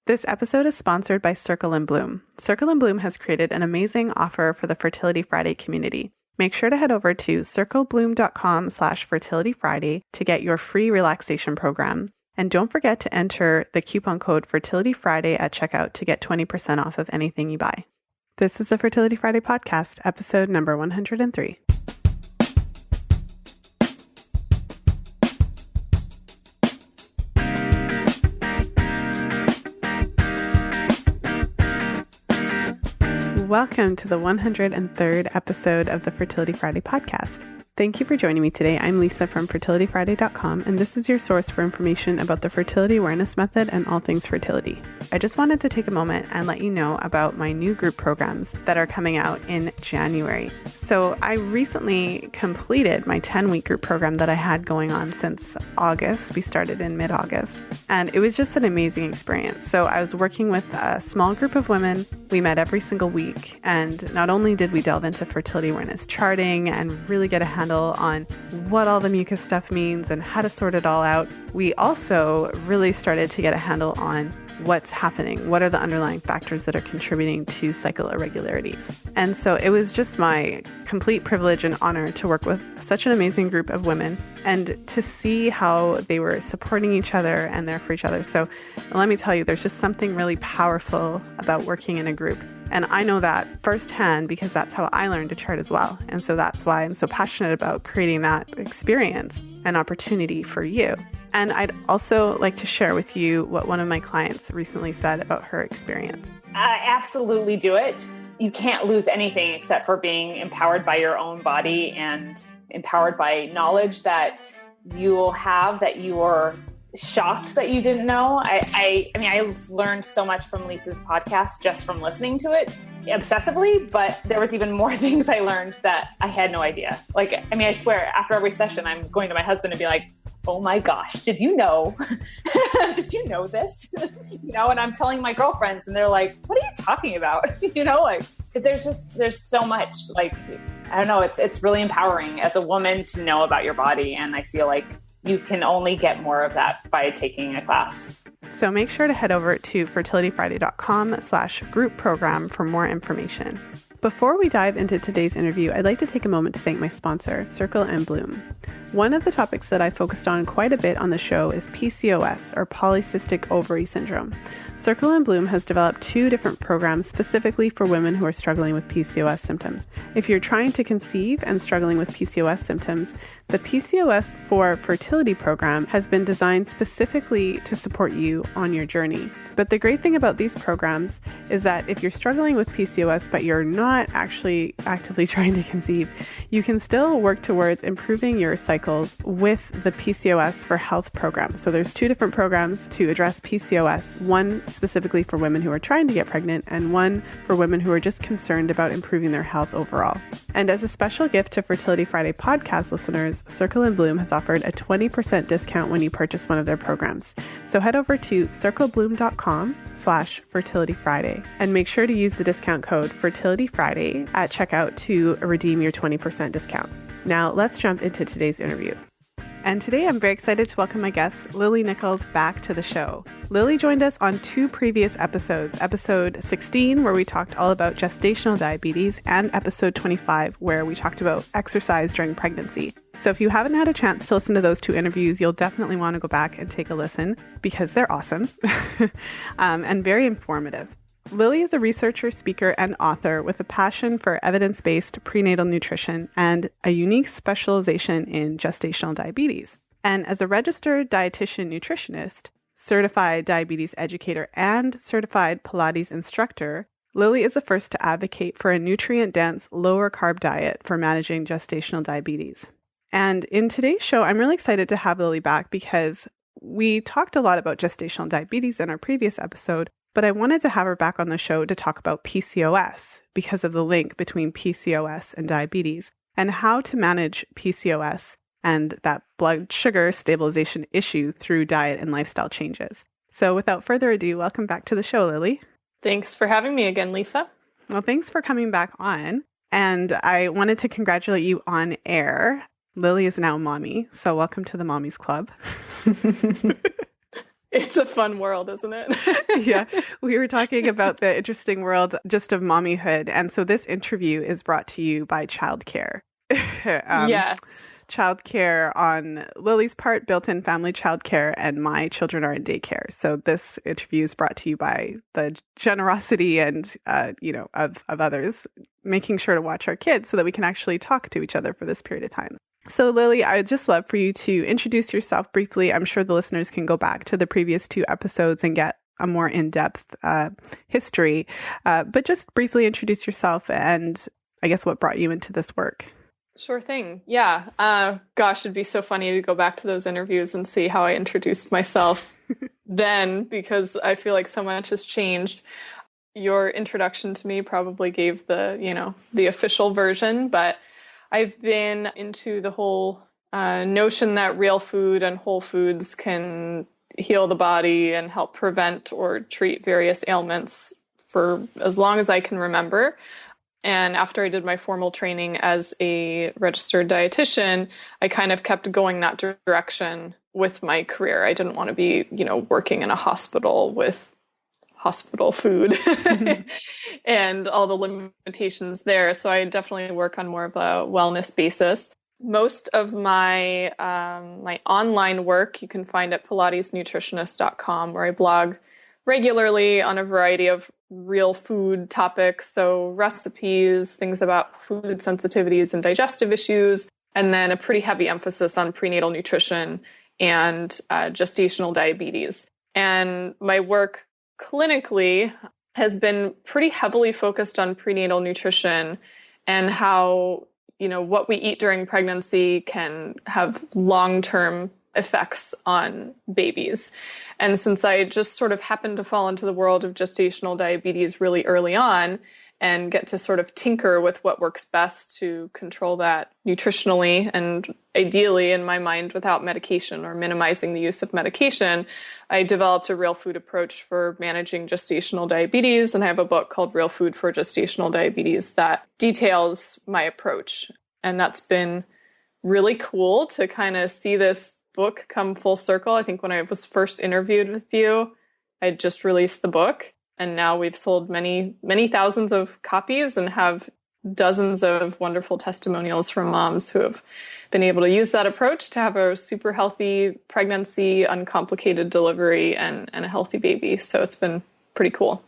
This episode is sponsored by Circle & Bloom. Circle & Bloom has created an amazing offer for the Fertility Friday community. Make sure to head over to circlebloom.com/fertilityfriday to get your free relaxation program. And don't forget to enter the coupon code Fertility Friday at checkout to get 20% off of anything you buy. This is the Fertility Friday podcast, episode number 103. Welcome to the 103rd episode of the Fertility Friday podcast. Thank you for joining me today. I'm Lisa from fertilityfriday.com, and this is your source for information about the fertility awareness method and all things fertility. I just wanted to take a moment and let you know about my new group programs that are coming out in January. So I recently completed my 10-week group program that I had going on since August. We started in mid-August, and it was just an amazing experience. So I was working with a small group of women. We met every single week, and not only did we delve into fertility awareness charting and really get a handle on what all the mucus stuff means and how to sort it all out, we also really started to get a handle on what's happening, what are the underlying factors that are contributing to cycle irregularities. And so it was just my complete privilege and honor to work with such an amazing group of women and to see how they were supporting each other and there for each other. So let me tell you, there's just something really powerful about working in a group. And I know that firsthand because that's how I learned to chart as well. And so that's why I'm so passionate about creating that experience and opportunity for you. And I'd also like to share with you what one of my clients recently said about her experience. Absolutely do it. You can't lose anything except for being empowered by your own body and empowered by knowledge that you will have that you are shocked that you didn't know. I mean, I learned so much from Lisa's podcast just from listening to it obsessively, but there was even more things I learned that I had no idea. Like, I mean, I swear after every session, I'm going to my husband and be like, oh my gosh, did you know? Did you know this? And I'm telling my girlfriends and they're like, what are you talking about? There's so much, like, I don't know. It's really empowering as a woman to know about your body. And I feel like you can only get more of that by taking a class. So make sure to head over to fertilityfriday.com/group program for more information. Before we dive into today's interview, I'd like to take a moment to thank my sponsor, Circle & Bloom. One of the topics that I focused on quite a bit on the show is PCOS, or polycystic ovary syndrome. Circle & Bloom has developed 2 different programs specifically for women who are struggling with PCOS symptoms. If you're trying to conceive and struggling with PCOS symptoms, the PCOS for Fertility program has been designed specifically to support you on your journey. But the great thing about these programs is that if you're struggling with PCOS, but you're not actually actively trying to conceive, you can still work towards improving your cycles with the PCOS for Health program. So there's 2 different programs to address PCOS, one specifically for women who are trying to get pregnant and one for women who are just concerned about improving their health overall. And as a special gift to Fertility Friday podcast listeners, Circle & Bloom has offered a 20% discount when you purchase one of their programs. So head over to circlebloom.com/fertilityfriday and make sure to use the discount code FertilityFriday at checkout to redeem your 20% discount. Now let's jump into today's interview. And today I'm very excited to welcome my guest, Lily Nichols, back to the show. Lily joined us on 2 previous episodes, episode 16, where we talked all about gestational diabetes, and episode 25, where we talked about exercise during pregnancy. So if you haven't had a chance to listen to those 2 interviews, you'll definitely want to go back and take a listen because they're awesome and very informative. Lily is a researcher, speaker, and author with a passion for evidence-based prenatal nutrition and a unique specialization in gestational diabetes. And as a registered dietitian nutritionist, certified diabetes educator, and certified Pilates instructor, Lily is the first to advocate for a nutrient-dense, lower-carb diet for managing gestational diabetes. And in today's show, I'm really excited to have Lily back because we talked a lot about gestational diabetes in our previous episode, but I wanted to have her back on the show to talk about PCOS because of the link between PCOS and diabetes and how to manage PCOS and that blood sugar stabilization issue through diet and lifestyle changes. So without further ado, welcome back to the show, Lily. Thanks for having me again, Lisa. Well, thanks for coming back on. And I wanted to congratulate you on air. Lily is now a mommy, so welcome to the Mommies Club. It's a fun world, isn't it? Yeah, we were talking about the interesting world just of mommyhood. And so this interview is brought to you by childcare. Yes. Childcare on Lily's part, built-in family childcare, and my children are in daycare. So this interview is brought to you by the generosity and, of others, making sure to watch our kids so that we can actually talk to each other for this period of time. So Lily, I'd just love for you to introduce yourself briefly. I'm sure the listeners can go back to the previous 2 episodes and get a more in-depth history. But just briefly introduce yourself and I guess what brought you into this work. Sure thing. Yeah. Gosh, it'd be so funny to go back to those interviews and see how I introduced myself then, because I feel like so much has changed. Your introduction to me probably gave the official version, but I've been into the whole notion that real food and whole foods can heal the body and help prevent or treat various ailments for as long as I can remember. And after I did my formal training as a registered dietitian, I kind of kept going that direction with my career. I didn't want to be, working in a hospital with hospital food and all the limitations there. So I definitely work on more of a wellness basis. Most of my my online work you can find at pilatesnutritionist.com, where I blog regularly on a variety of real food topics. So recipes, things about food sensitivities and digestive issues, and then a pretty heavy emphasis on prenatal nutrition and gestational diabetes. And my work clinically has been pretty heavily focused on prenatal nutrition and how, what we eat during pregnancy can have long-term effects on babies. And since I just sort of happened to fall into the world of gestational diabetes really early on and get to sort of tinker with what works best to control that nutritionally and ideally, in my mind, without medication or minimizing the use of medication, I developed a real food approach for managing gestational diabetes. And I have a book called Real Food for Gestational Diabetes that details my approach. And that's been really cool to kind of see this book come full circle. I think when I was first interviewed with you, I just released the book. And now we've sold many, many thousands of copies and have dozens of wonderful testimonials from moms who have been able to use that approach to have a super healthy pregnancy, uncomplicated delivery, and a healthy baby. So it's been pretty cool.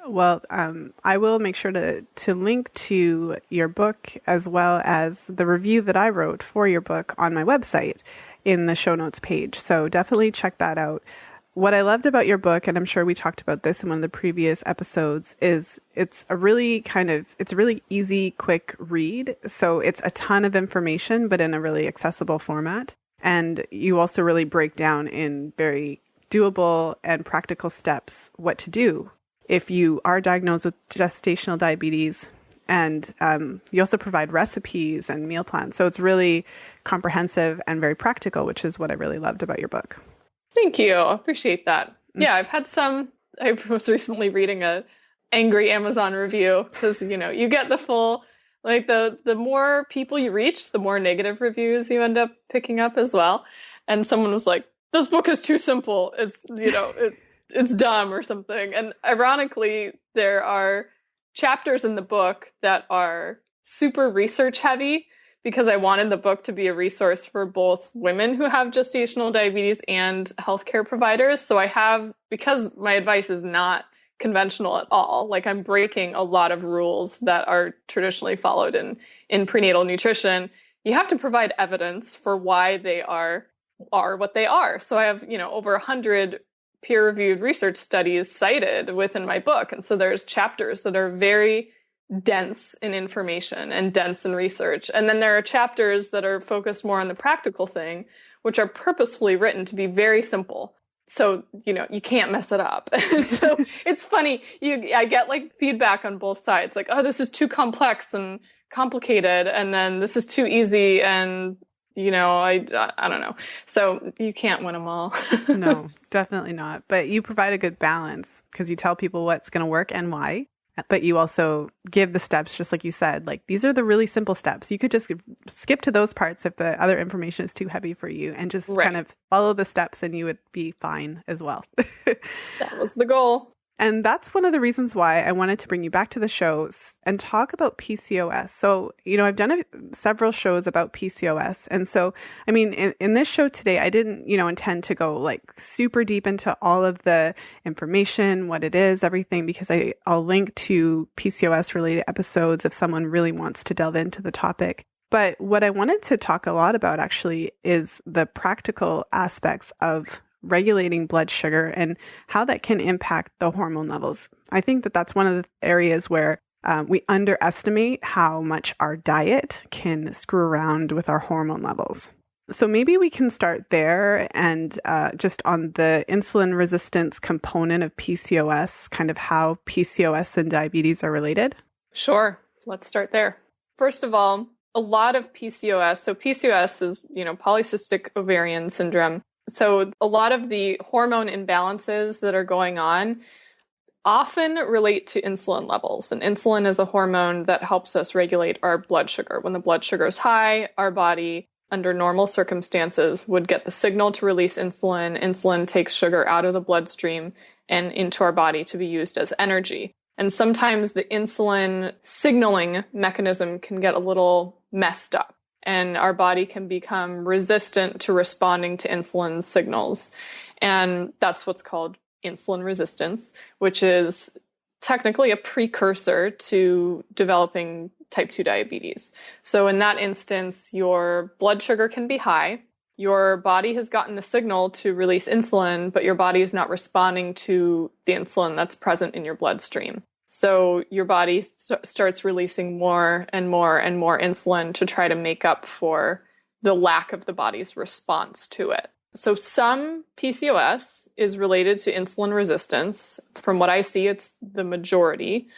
Well, I will make sure to link to your book as well as the review that I wrote for your book on my website in the show notes page. So definitely check that out. What I loved about your book, and I'm sure we talked about this in one of the previous episodes, is it's a really easy, quick read. So it's a ton of information, but in a really accessible format. And you also really break down in very doable and practical steps what to do if you are diagnosed with gestational diabetes. And you also provide recipes and meal plans. So it's really comprehensive and very practical, which is what I really loved about your book. Thank you. I appreciate that. Yeah, I've had I was recently reading a angry Amazon review because, you get the full, the more people you reach, the more negative reviews you end up picking up as well. And someone was like, this book is too simple. It's, it's dumb or something. And ironically, there are chapters in the book that are super research heavy, because I wanted the book to be a resource for both women who have gestational diabetes and healthcare providers. So because my advice is not conventional at all, I'm breaking a lot of rules that are traditionally followed in prenatal nutrition, you have to provide evidence for why they are what they are. So I have, over 100 peer-reviewed research studies cited within my book. And so there's chapters that are very dense in information and dense in research. And then there are chapters that are focused more on the practical thing, which are purposefully written to be very simple. So, you can't mess it up. So it's funny. I get feedback on both sides. Oh, this is too complex and complicated. And then this is too easy. And, I don't know. So you can't win them all. No, definitely not. But you provide a good balance because you tell people what's going to work and why. but you also give the steps, just like you said, like these are the really simple steps. You could just skip to those parts if the other information is too heavy for you and just kind of follow the steps and you would be fine as well. That was the goal. And that's one of the reasons why I wanted to bring you back to the show and talk about PCOS. So, I've done several shows about PCOS. And so, I mean, in this show today, I didn't, intend to go like super deep into all of the information, what it is, everything, because I'll link to PCOS related episodes if someone really wants to delve into the topic. But what I wanted to talk a lot about actually is the practical aspects of regulating blood sugar and how that can impact the hormone levels. I think that that's one of the areas where we underestimate how much our diet can screw around with our hormone levels. So maybe we can start there and just on the insulin resistance component of PCOS, kind of how PCOS and diabetes are related. Sure. Let's start there. First of all, a lot of PCOS, so PCOS is, polycystic ovarian syndrome. So a lot of the hormone imbalances that are going on often relate to insulin levels. And insulin is a hormone that helps us regulate our blood sugar. When the blood sugar is high, our body, under normal circumstances, would get the signal to release insulin. Insulin takes sugar out of the bloodstream and into our body to be used as energy. And sometimes the insulin signaling mechanism can get a little messed up, and our body can become resistant to responding to insulin signals. And that's what's called insulin resistance, which is technically a precursor to developing type 2 diabetes. So in that instance, your blood sugar can be high. Your body has gotten the signal to release insulin, but your body is not responding to the insulin that's present in your bloodstream. So your body starts releasing more and more and more insulin to try to make up for the lack of the body's response to it. So some PCOS is related to insulin resistance. From what I see, it's the majority.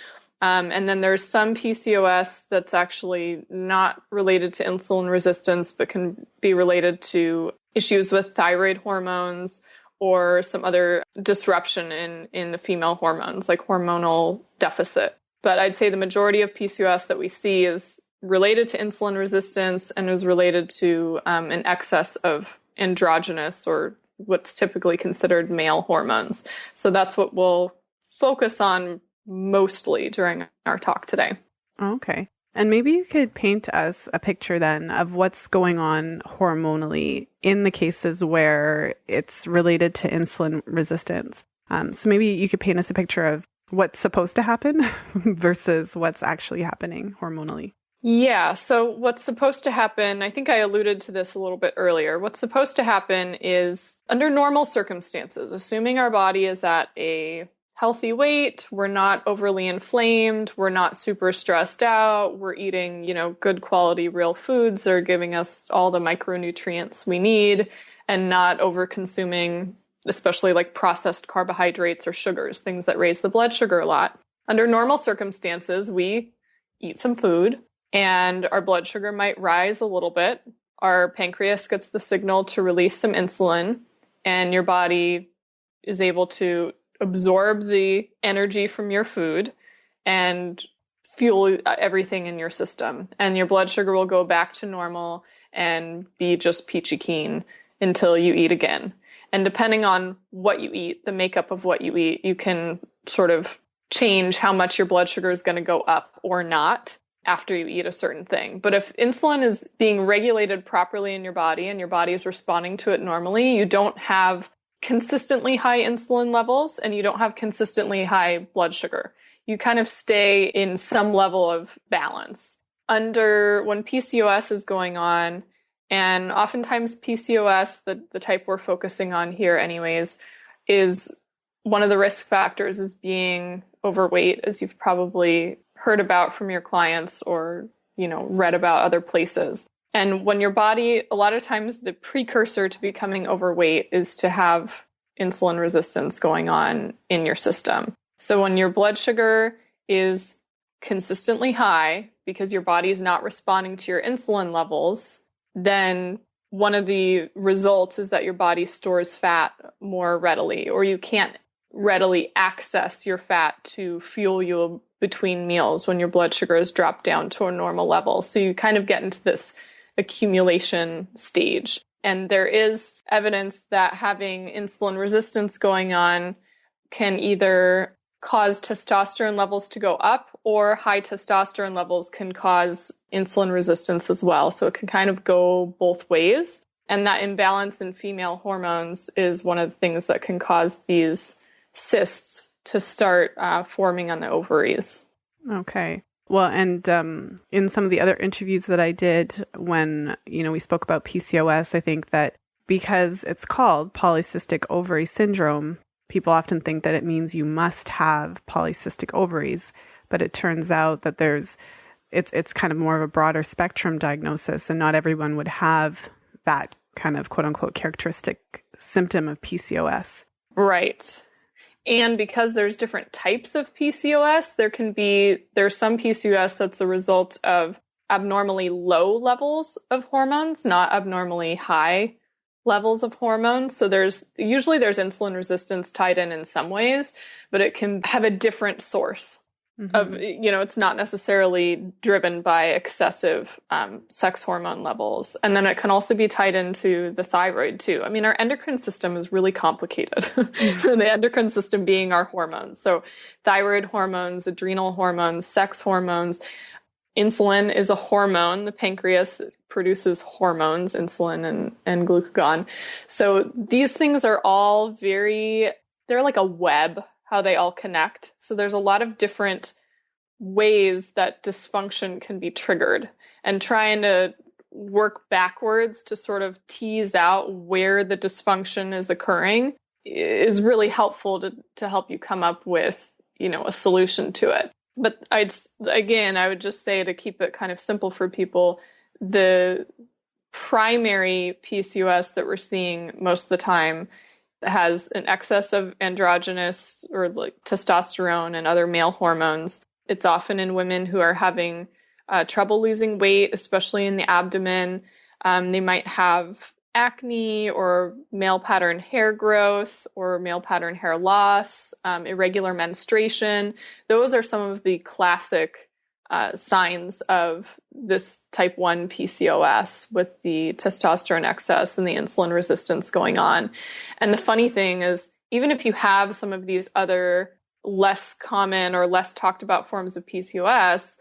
And then there's some PCOS that's actually not related to insulin resistance, but can be related to issues with thyroid hormones or some other disruption in the female hormones, like hormonal deficit. But I'd say the majority of PCOS that we see is related to insulin resistance and is related to an excess of androgynous, or what's typically considered male hormones. So that's what we'll focus on mostly during our talk today. Okay. And maybe you could paint us a picture then of what's going on hormonally in the cases where it's related to insulin resistance. So maybe you could paint us a picture of what's supposed to happen versus what's actually happening hormonally. Yeah, so what's supposed to happen, I think I alluded to this a little bit earlier. What's supposed to happen is, under normal circumstances, assuming our body is at a healthy weight, we're not overly inflamed, we're not super stressed out, we're eating, good quality real foods that are giving us all the micronutrients we need, and not over consuming, especially like processed carbohydrates or sugars, things that raise the blood sugar a lot. Under normal circumstances, we eat some food and our blood sugar might rise a little bit. Our pancreas gets the signal to release some insulin, and your body is able to absorb the energy from your food and fuel everything in your system. And your blood sugar will go back to normal and be just peachy keen until you eat again. And depending on what you eat, the makeup of what you eat, you can sort of change how much your blood sugar is going to go up or not after you eat a certain thing. But if insulin is being regulated properly in your body and your body is responding to it normally, you don't have consistently high insulin levels and you don't have consistently high blood sugar. You kind of stay in some level of balance. When PCOS is going on, and oftentimes PCOS, the type we're focusing on here anyways, is one of the risk factors is being overweight, as you've probably heard about from your clients or, read about other places. And when your body, a lot of times the precursor to becoming overweight is to have insulin resistance going on in your system. So when your blood sugar is consistently high because your body is not responding to your insulin levels, then one of the results is that your body stores fat more readily, or you can't readily access your fat to fuel you between meals when your blood sugar is dropped down to a normal level. So you kind of get into this accumulation stage. And there is evidence that having insulin resistance going on can either cause testosterone levels to go up, or high testosterone levels can cause insulin resistance as well. So it can kind of go both ways. And that imbalance in female hormones is one of the things that can cause these cysts to start forming on the ovaries. Okay. Well, and in some of the other interviews that I did when, we spoke about PCOS, I think that because it's called polycystic ovary syndrome, people often think that it means you must have polycystic ovaries, but it turns out that it's kind of more of a broader spectrum diagnosis, and not everyone would have that kind of quote unquote characteristic symptom of PCOS. Right. And because there's different types of PCOS, there's some PCOS that's a result of abnormally low levels of hormones, not abnormally high levels of hormones. So there's insulin resistance tied in some ways, but it can have a different source of, it's not necessarily driven by excessive sex hormone levels. And then it can also be tied into the thyroid too. I mean, our endocrine system is really complicated. So the endocrine system being our hormones. So thyroid hormones, adrenal hormones, sex hormones. Insulin is a hormone. The pancreas produces hormones, insulin and glucagon. So these things are all they're like a web, how they all connect. So there's a lot of different ways that dysfunction can be triggered, and trying to work backwards to sort of tease out where the dysfunction is occurring is really helpful to help you come up with, a solution to it. But I would just say, to keep it kind of simple for people, the primary PCOS that we're seeing most of the time has an excess of androgynous or like testosterone and other male hormones. It's often in women who are having trouble losing weight, especially in the abdomen. They might have acne or male pattern hair growth or male pattern hair loss, irregular menstruation. Those are some of the classic signs of this type 1 PCOS, with the testosterone excess and the insulin resistance going on. And the funny thing is, even if you have some of these other less common or less talked about forms of PCOS,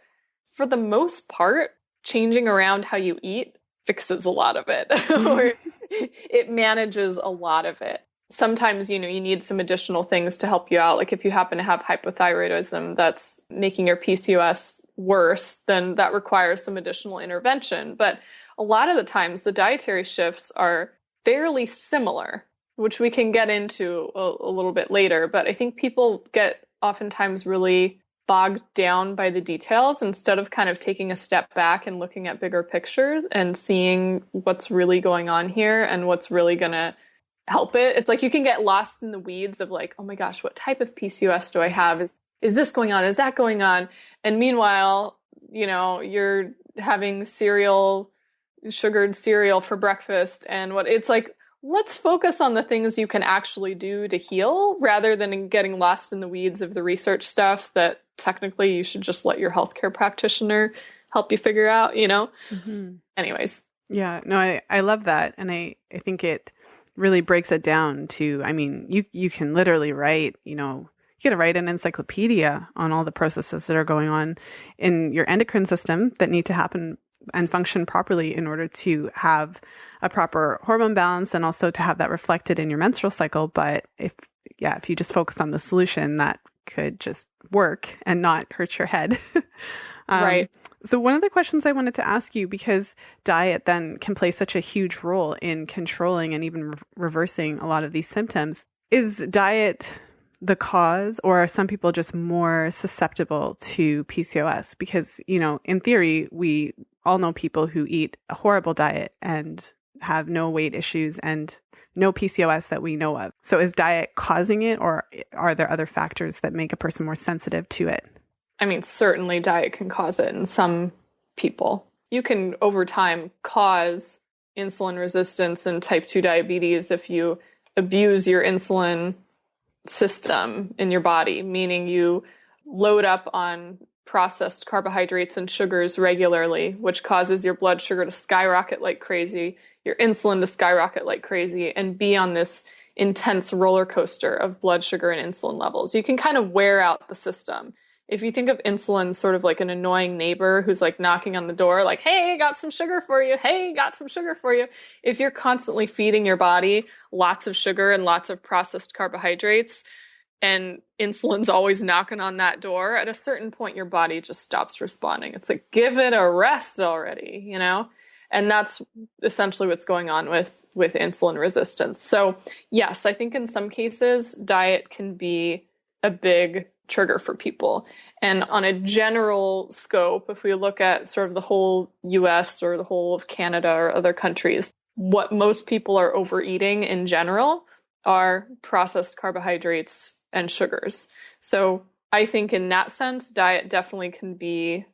for the most part, changing around how you eat fixes a lot of it, or it manages a lot of it. Sometimes, you need some additional things to help you out. Like if you happen to have hypothyroidism that's making your PCOS worse, then that requires some additional intervention. But a lot of the times the dietary shifts are fairly similar, which we can get into a little bit later. But I think people get oftentimes really bogged down by the details instead of kind of taking a step back and looking at bigger pictures and seeing what's really going on here and what's really going to help it. It's like you can get lost in the weeds of like, oh my gosh, what type of PCOS do I have? Is this going on? Is that going on? And meanwhile, you're having sugared cereal for breakfast. And it's like, let's focus on the things you can actually do to heal rather than getting lost in the weeds of the research stuff that technically you should just let your healthcare practitioner help you figure out, Anyways. Yeah, no, I love that. And I think it really breaks it down to, you can literally write, you can write an encyclopedia on all the processes that are going on in your endocrine system that need to happen and function properly in order to have a proper hormone balance and also to have that reflected in your menstrual cycle. But if you just focus on the solution, that could just work and not hurt your head. Right. So one of the questions I wanted to ask you, because diet then can play such a huge role in controlling and even reversing a lot of these symptoms, is diet the cause, or are some people just more susceptible to PCOS? Because, in theory, we all know people who eat a horrible diet and have no weight issues and no PCOS that we know of. So is diet causing it, or are there other factors that make a person more sensitive to it? I mean, certainly diet can cause it in some people. You can, over time, cause insulin resistance and type 2 diabetes if you abuse your insulin system in your body, meaning you load up on processed carbohydrates and sugars regularly, which causes your blood sugar to skyrocket like crazy, your insulin to skyrocket like crazy, and be on this intense roller coaster of blood sugar and insulin levels. You can kind of wear out the system. If you think of insulin sort of like an annoying neighbor who's like knocking on the door, like, hey, got some sugar for you. Hey, got some sugar for you. If you're constantly feeding your body lots of sugar and lots of processed carbohydrates, and insulin's always knocking on that door, at a certain point, your body just stops responding. It's like, give it a rest already, you know? And that's essentially what's going on with insulin resistance. So yes, I think in some cases, diet can be a big trigger for people. And on a general scope, if we look at sort of the whole US or the whole of Canada or other countries, what most people are overeating in general are processed carbohydrates and sugars. So I think in that sense, diet definitely can be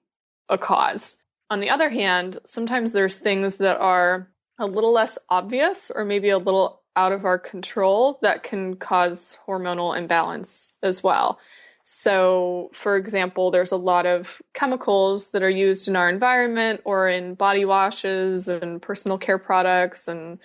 a cause. On the other hand, sometimes there's things that are a little less obvious or maybe a little out of our control that can cause hormonal imbalance as well. So, for example, there's a lot of chemicals that are used in our environment or in body washes and personal care products and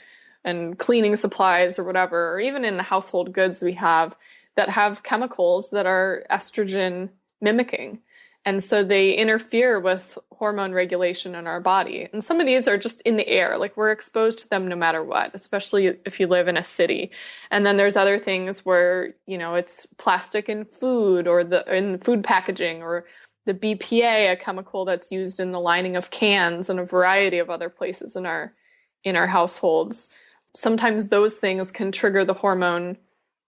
cleaning supplies or whatever, or even in the household goods we have that have chemicals that are estrogen mimicking. And so they interfere with hormone regulation in our body. And some of these are just in the air, like we're exposed to them no matter what, especially if you live in a city. And then there's other things where, you know, it's plastic in food or in food packaging, or the BPA, a chemical that's used in the lining of cans and a variety of other places in our households. Sometimes those things can trigger the hormone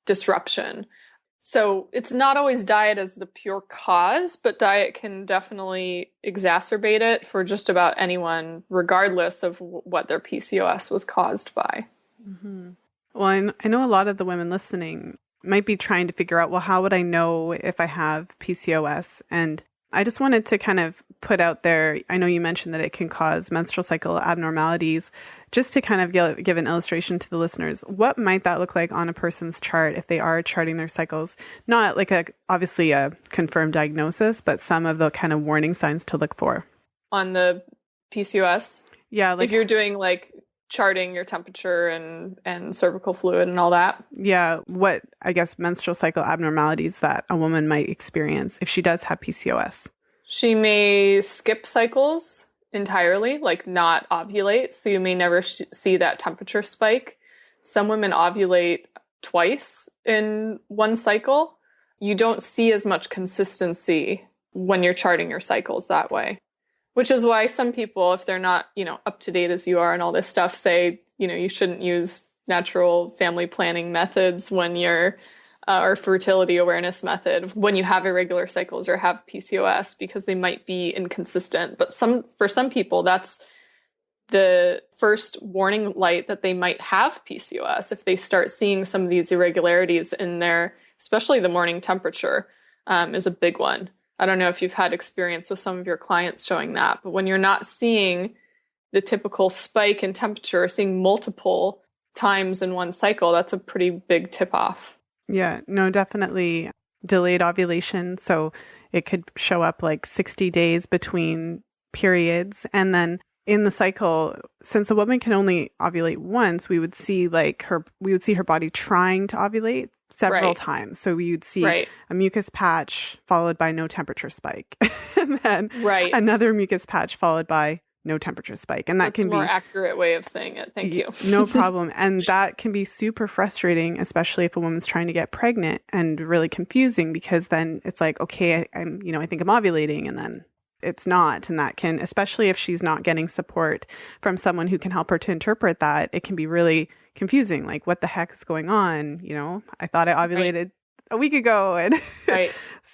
disruption. So it's not always diet as the pure cause, but diet can definitely exacerbate it for just about anyone, regardless of what their PCOS was caused by. Mm-hmm. Well, I know a lot of the women listening might be trying to figure out, well, how would I know if I have PCOS? And I just wanted to kind of put out there, I know you mentioned that it can cause menstrual cycle abnormalities. Just to kind of give an illustration to the listeners, what might that look like on a person's chart if they are charting their cycles? Not like obviously a confirmed diagnosis, but some of the kind of warning signs to look for. On the PCOS? Yeah. Like, if you're doing like charting your temperature and cervical fluid and all that? Yeah. What, I guess, menstrual cycle abnormalities that a woman might experience if she does have PCOS? She may skip cycles entirely, like not ovulate. So you may never see that temperature spike. Some women ovulate twice in one cycle. You don't see as much consistency when you're charting your cycles that way, which is why some people, if they're not, you know, up to date as you are and all this stuff, say, you know, you shouldn't use natural family planning methods when you're or fertility awareness method when you have irregular cycles or have PCOS, because they might be inconsistent. But for some people, that's the first warning light that they might have PCOS if they start seeing some of these irregularities in their, especially the morning temperature is a big one. I don't know if you've had experience with some of your clients showing that, but when you're not seeing the typical spike in temperature, seeing multiple times in one cycle, that's a pretty big tip-off. Yeah, no, definitely delayed ovulation. So it could show up like 60 days between periods. And then in the cycle, since a woman can only ovulate once, we would see her body trying to ovulate several times. So we would see a mucus patch followed by no temperature spike. And then another mucus patch followed by no temperature spike. And that's can be a more accurate way of saying it. Thank you. No problem. And that can be super frustrating, especially if a woman's trying to get pregnant, and really confusing, because then it's like, okay, I think I'm ovulating, and then it's not. And that can, especially if she's not getting support from someone who can help her to interpret that, it can be really confusing. Like, what the heck is going on? You know, I thought I ovulated a week ago. And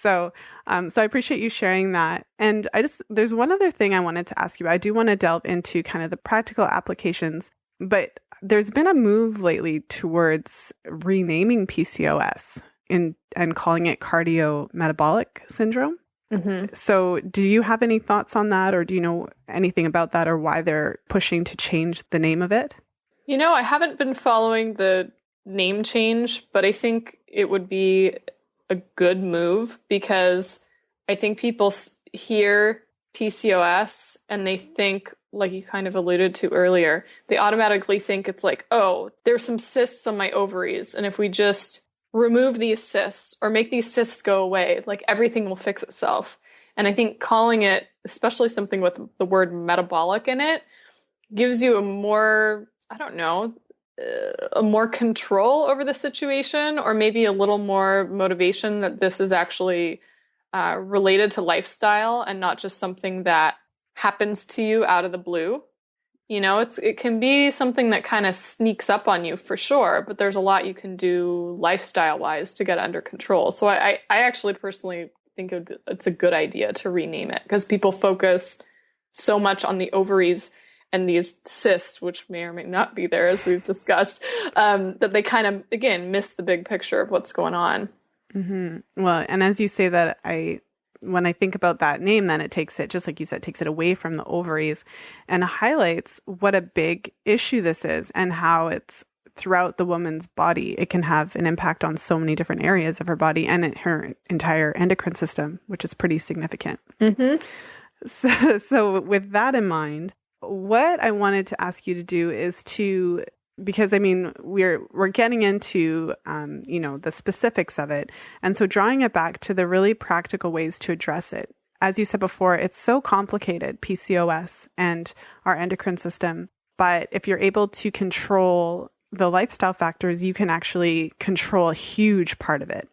So I appreciate you sharing that. And there's one other thing I wanted to ask you. I do want to delve into kind of the practical applications, but there's been a move lately towards renaming PCOS and calling it cardiometabolic syndrome. Mm-hmm. So do you have any thoughts on that, or do you know anything about that, or why they're pushing to change the name of it? You know, I haven't been following the name change, but I think it would be a good move because I think people hear PCOS and they think, like you kind of alluded to earlier, they automatically think it's like, oh, there's some cysts on my ovaries. And if we just remove these cysts or make these cysts go away, like everything will fix itself. And I think calling it, especially something with the word metabolic in it, gives you a more, I don't know, a more control over the situation, or maybe a little more motivation that this is actually related to lifestyle and not just something that happens to you out of the blue. You know, it can be something that kind of sneaks up on you for sure, but there's a lot you can do lifestyle wise to get under control. So I actually personally think it's a good idea to rename it because people focus so much on the ovaries and these cysts, which may or may not be there, as we've discussed, that they kind of, again, miss the big picture of what's going on. Mm-hmm. Well, and as you say that, when I think about that name, then it takes it, just like you said, takes it away from the ovaries and highlights what a big issue this is and how it's throughout the woman's body. It can have an impact on so many different areas of her body and her entire endocrine system, which is pretty significant. Mm-hmm. So with that in mind, what I wanted to ask you to do is because I mean, we're getting into, the specifics of it. And so drawing it back to the really practical ways to address it. As you said before, it's so complicated, PCOS and our endocrine system. But if you're able to control the lifestyle factors, you can actually control a huge part of it.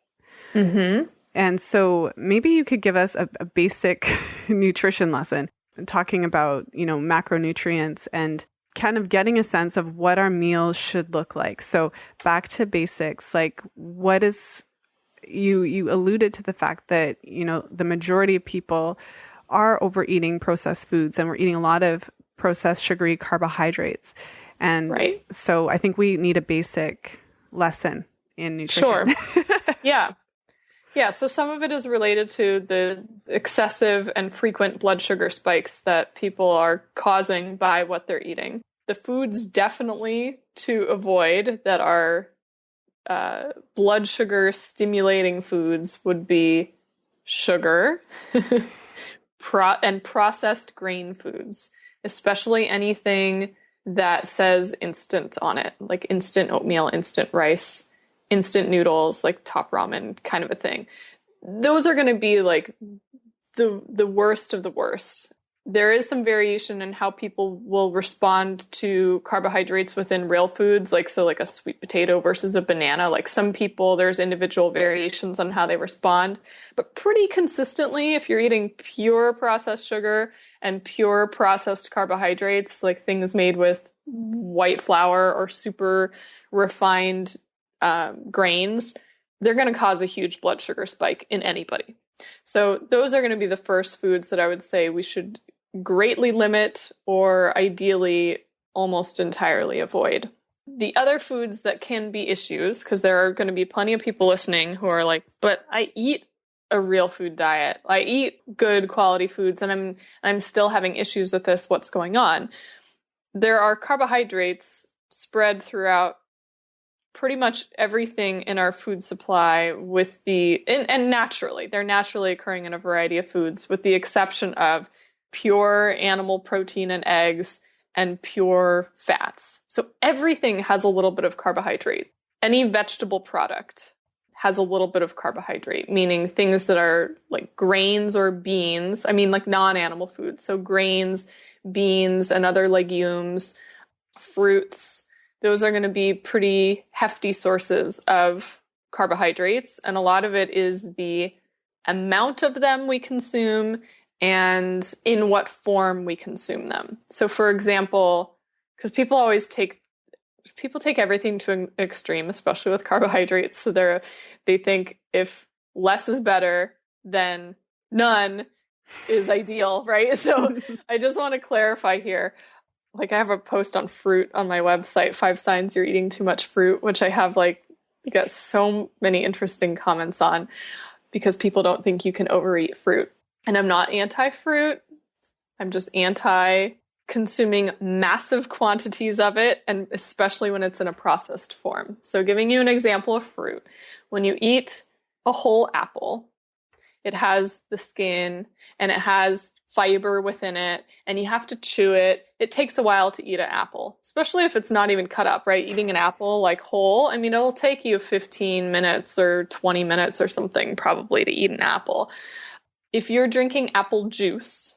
Mm-hmm. And so maybe you could give us a basic nutrition lesson, talking about, macronutrients and kind of getting a sense of what our meals should look like. So back to basics, like what is, you alluded to the fact that, the majority of people are overeating processed foods and we're eating a lot of processed sugary carbohydrates. And right. So I think we need a basic lesson in nutrition. Sure. Yeah. Yeah, so some of it is related to the excessive and frequent blood sugar spikes that people are causing by what they're eating. The foods definitely to avoid that are blood sugar stimulating foods would be sugar and processed grain foods, especially anything that says instant on it, like instant oatmeal, instant rice, instant noodles, like top ramen kind of a thing. Those are going to be like the worst of the worst. There is some variation in how people will respond to carbohydrates within real foods, like a sweet potato versus a banana. Like some people, there's individual variations on how they respond, but pretty consistently, if you're eating pure processed sugar and pure processed carbohydrates, like things made with white flour or super refined grains, they're going to cause a huge blood sugar spike in anybody. So those are going to be the first foods that I would say we should greatly limit or ideally almost entirely avoid. The other foods that can be issues, because there are going to be plenty of people listening who are like, but I eat a real food diet. I eat good quality foods and I'm still having issues with this. What's going on? There are carbohydrates spread throughout pretty much everything in our food supply and naturally, they're naturally occurring in a variety of foods with the exception of pure animal protein and eggs and pure fats. So everything has a little bit of carbohydrate. Any vegetable product has a little bit of carbohydrate, meaning things that are like grains or beans. I mean, like non-animal foods. So grains, beans, and other legumes, fruits. Those are going to be pretty hefty sources of carbohydrates. And a lot of it is the amount of them we consume and in what form we consume them. So for example, because people take everything to an extreme, especially with carbohydrates. So they think if less is better, then none is ideal, right? So I just want to clarify here. Like I have a post on fruit on my website, 5 signs you're eating too much fruit, which I have got so many interesting comments on because people don't think you can overeat fruit. And I'm not anti-fruit. I'm just anti consuming massive quantities of it, and especially when it's in a processed form. So giving you an example of fruit, when you eat a whole apple, it has the skin and it has fiber within it, and you have to chew it. It takes a while to eat an apple, especially if it's not even cut up, right? Eating an apple like whole, I mean, it'll take you 15 minutes or 20 minutes or something probably to eat an apple. If you're drinking apple juice,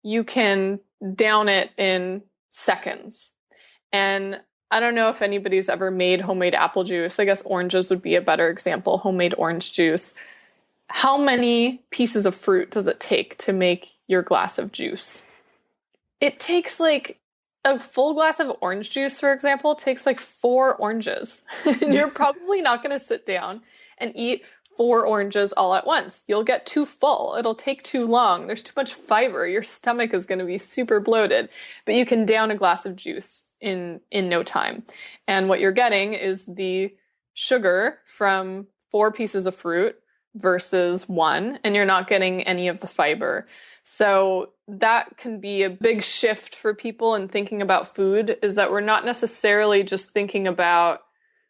you can down it in seconds. And I don't know if anybody's ever made homemade apple juice. I guess oranges would be a better example, homemade orange juice. How many pieces of fruit does it take to make your glass of juice? It takes like a full glass of orange juice, for example, takes like 4 oranges. And you're probably not going to sit down and eat 4 oranges all at once. You'll get too full. It'll take too long. There's too much fiber. Your stomach is going to be super bloated. But you can down a glass of juice in no time. And what you're getting is the sugar from 4 pieces of fruit versus 1, and you're not getting any of the fiber. So that can be a big shift for people in thinking about food, is that we're not necessarily just thinking about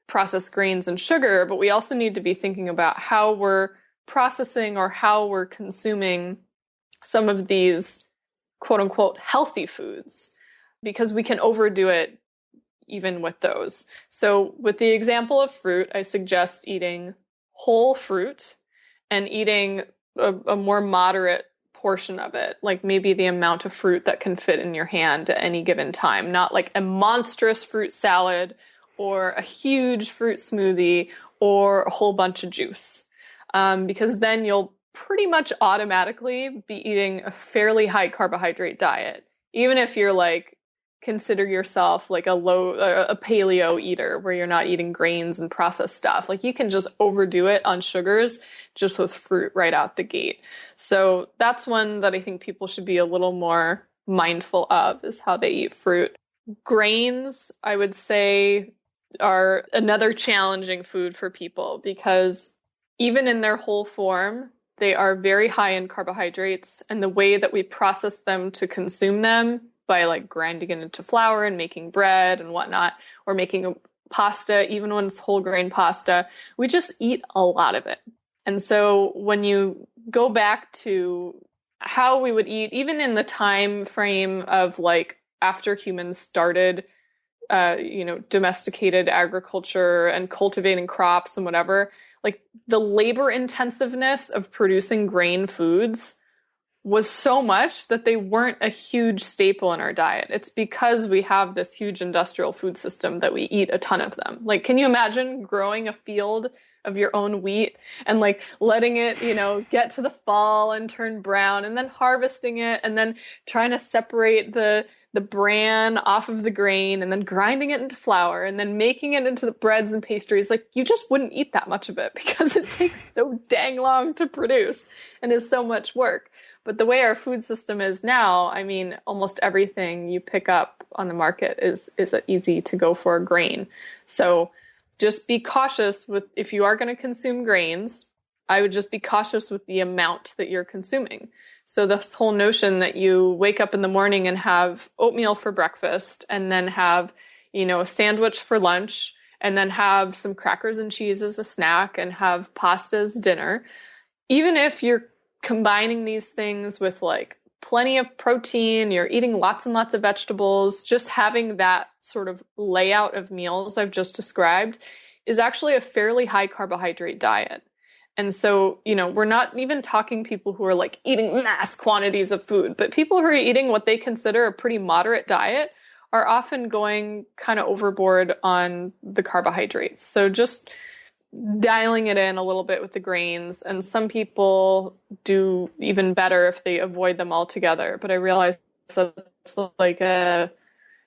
processed grains and sugar, but we also need to be thinking about how we're processing or how we're consuming some of these quote unquote healthy foods, because we can overdo it even with those. So with the example of fruit, I suggest eating whole fruit and eating a more moderate portion of it, like maybe the amount of fruit that can fit in your hand at any given time, not like a monstrous fruit salad or a huge fruit smoothie or a whole bunch of juice, because then you'll pretty much automatically be eating a fairly high carbohydrate diet, even if you're like, consider yourself like a paleo eater where you're not eating grains and processed stuff. Like you can just overdo it on sugars just with fruit right out the gate. So that's one that I think people should be a little more mindful of, is how they eat fruit. Grains, I would say, are another challenging food for people because even in their whole form, they are very high in carbohydrates, and the way that we process them to consume them by like grinding it into flour and making bread and whatnot, or making a pasta, even when it's whole grain pasta, we just eat a lot of it. And so when you go back to how we would eat, even in the time frame of like after humans started, domesticated agriculture and cultivating crops and whatever, like the labor intensiveness of producing grain foods was so much that they weren't a huge staple in our diet. It's because we have this huge industrial food system that we eat a ton of them. Like, can you imagine growing a field of your own wheat and like letting it, get to the fall and turn brown, and then harvesting it and then trying to separate the bran off of the grain and then grinding it into flour and then making it into the breads and pastries? Like, you just wouldn't eat that much of it because it takes so dang long to produce and is so much work. But the way our food system is now, I mean, almost everything you pick up on the market is easy to go for a grain. So just be cautious with, if you are going to consume grains, I would just be cautious with the amount that you're consuming. So this whole notion that you wake up in the morning and have oatmeal for breakfast and then have, a sandwich for lunch and then have some crackers and cheese as a snack and have pasta as dinner, even if you're combining these things with like plenty of protein, you're eating lots and lots of vegetables, just having that sort of layout of meals I've just described is actually a fairly high carbohydrate diet. And so, we're not even talking people who are like eating mass quantities of food, but people who are eating what they consider a pretty moderate diet are often going kind of overboard on the carbohydrates. So just dialing it in a little bit with the grains, and some people do even better if they avoid them altogether. But I realize that's like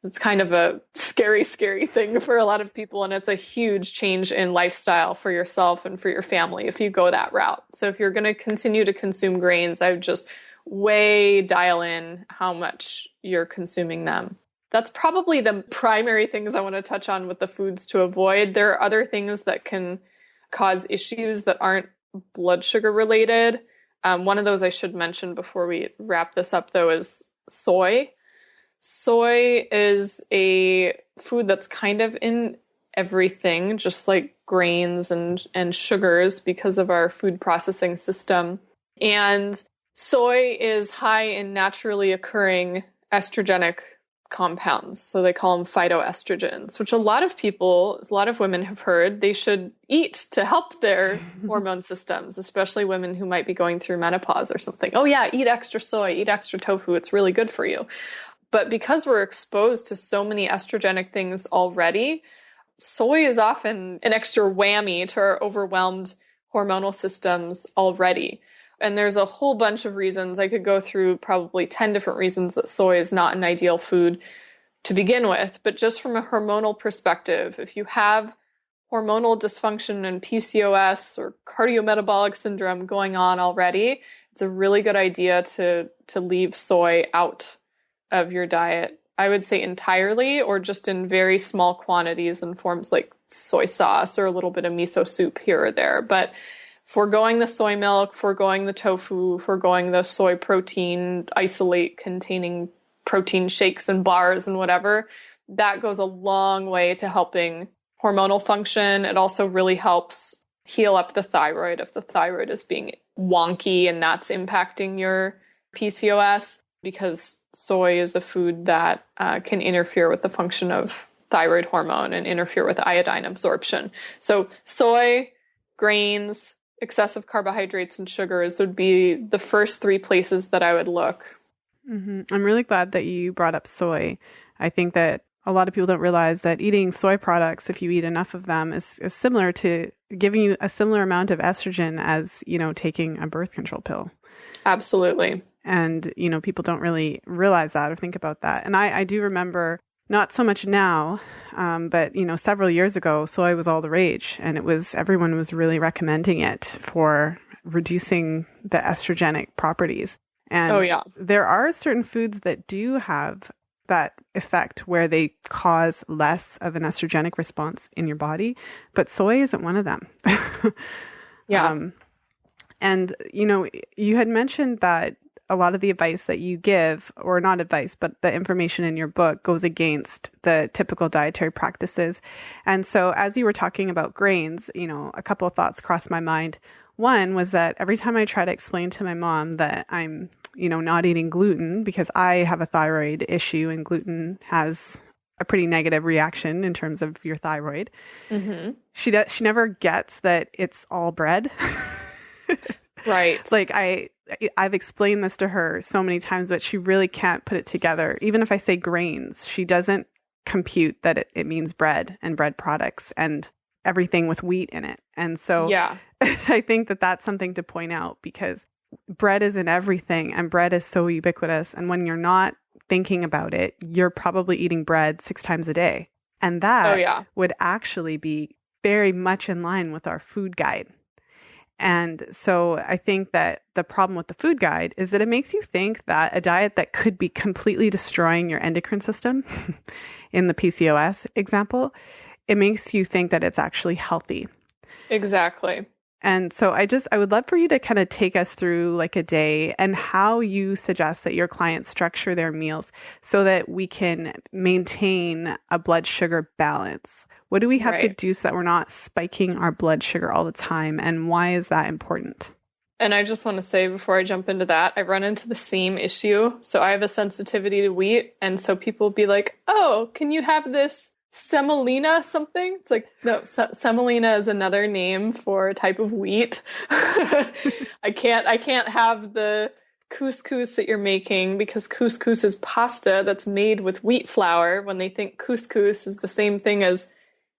it's kind of a scary thing for a lot of people, and it's a huge change in lifestyle for yourself and for your family if you go that route. So if you're going to continue to consume grains, I would just way dial in how much you're consuming them. That's probably the primary things I want to touch on with the foods to avoid. There are other things that can cause issues that aren't blood sugar related. One of those I should mention before we wrap this up, though, is soy. Soy is a food that's kind of in everything, just like grains and sugars because of our food processing system. And soy is high in naturally occurring estrogenic compounds. So they call them phytoestrogens, which a lot of women have heard they should eat to help their hormone systems, especially women who might be going through menopause or something. Oh yeah, eat extra soy, eat extra tofu. It's really good for you. But because we're exposed to so many estrogenic things already, soy is often an extra whammy to our overwhelmed hormonal systems already. And there's a whole bunch of reasons. I could go through probably 10 different reasons that soy is not an ideal food to begin with. But just from a hormonal perspective, if you have hormonal dysfunction and PCOS or cardiometabolic syndrome going on already, it's a really good idea to leave soy out of your diet. I would say entirely, or just in very small quantities in forms like soy sauce or a little bit of miso soup here or there. But foregoing the soy milk, foregoing the tofu, foregoing the soy protein isolate containing protein shakes and bars and whatever, that goes a long way to helping hormonal function. It also really helps heal up the thyroid if the thyroid is being wonky and that's impacting your PCOS, because soy is a food that can interfere with the function of thyroid hormone and interfere with iodine absorption. So soy, grains, excessive carbohydrates, and sugars would be the first three places that I would look. Mm-hmm. I'm really glad that you brought up soy. I think that a lot of people don't realize that eating soy products, if you eat enough of them, is similar to giving you a similar amount of estrogen as, taking a birth control pill. Absolutely. And, people don't really realize that or think about that. And I do remember, not so much now, but, several years ago, soy was all the rage. And everyone was really recommending it for reducing the estrogenic properties. And there are certain foods that do have that effect where they cause less of an estrogenic response in your body, but soy isn't one of them. And, you had mentioned that a lot of the advice that you give, or not advice, but the information in your book goes against the typical dietary practices. And so as you were talking about grains, a couple of thoughts crossed my mind. One was that every time I try to explain to my mom that I'm, not eating gluten because I have a thyroid issue and gluten has a pretty negative reaction in terms of your thyroid. Mm-hmm. She never gets that it's all bread. Right. Like I've explained this to her so many times, but she really can't put it together. Even if I say grains, she doesn't compute that it means bread and bread products and everything with wheat in it. And so I think that that's something to point out, because bread is in everything and bread is so ubiquitous. And when you're not thinking about it, you're probably eating bread 6 times a day. And that would actually be very much in line with our food guide. And so I think that the problem with the food guide is that it makes you think that a diet that could be completely destroying your endocrine system, in the PCOS example, it makes you think that it's actually healthy. Exactly. And so I would love for you to kind of take us through like a day and how you suggest that your clients structure their meals so that we can maintain a blood sugar balance. What do we have to do so that we're not spiking our blood sugar all the time? And why is that important? And I just want to say before I jump into that, I run into the same issue. So I have a sensitivity to wheat. And so people be like, oh, can you have this semolina something? It's like, no, semolina is another name for a type of wheat. I can't have the couscous that you're making, because couscous is pasta that's made with wheat flour, when they think couscous is the same thing as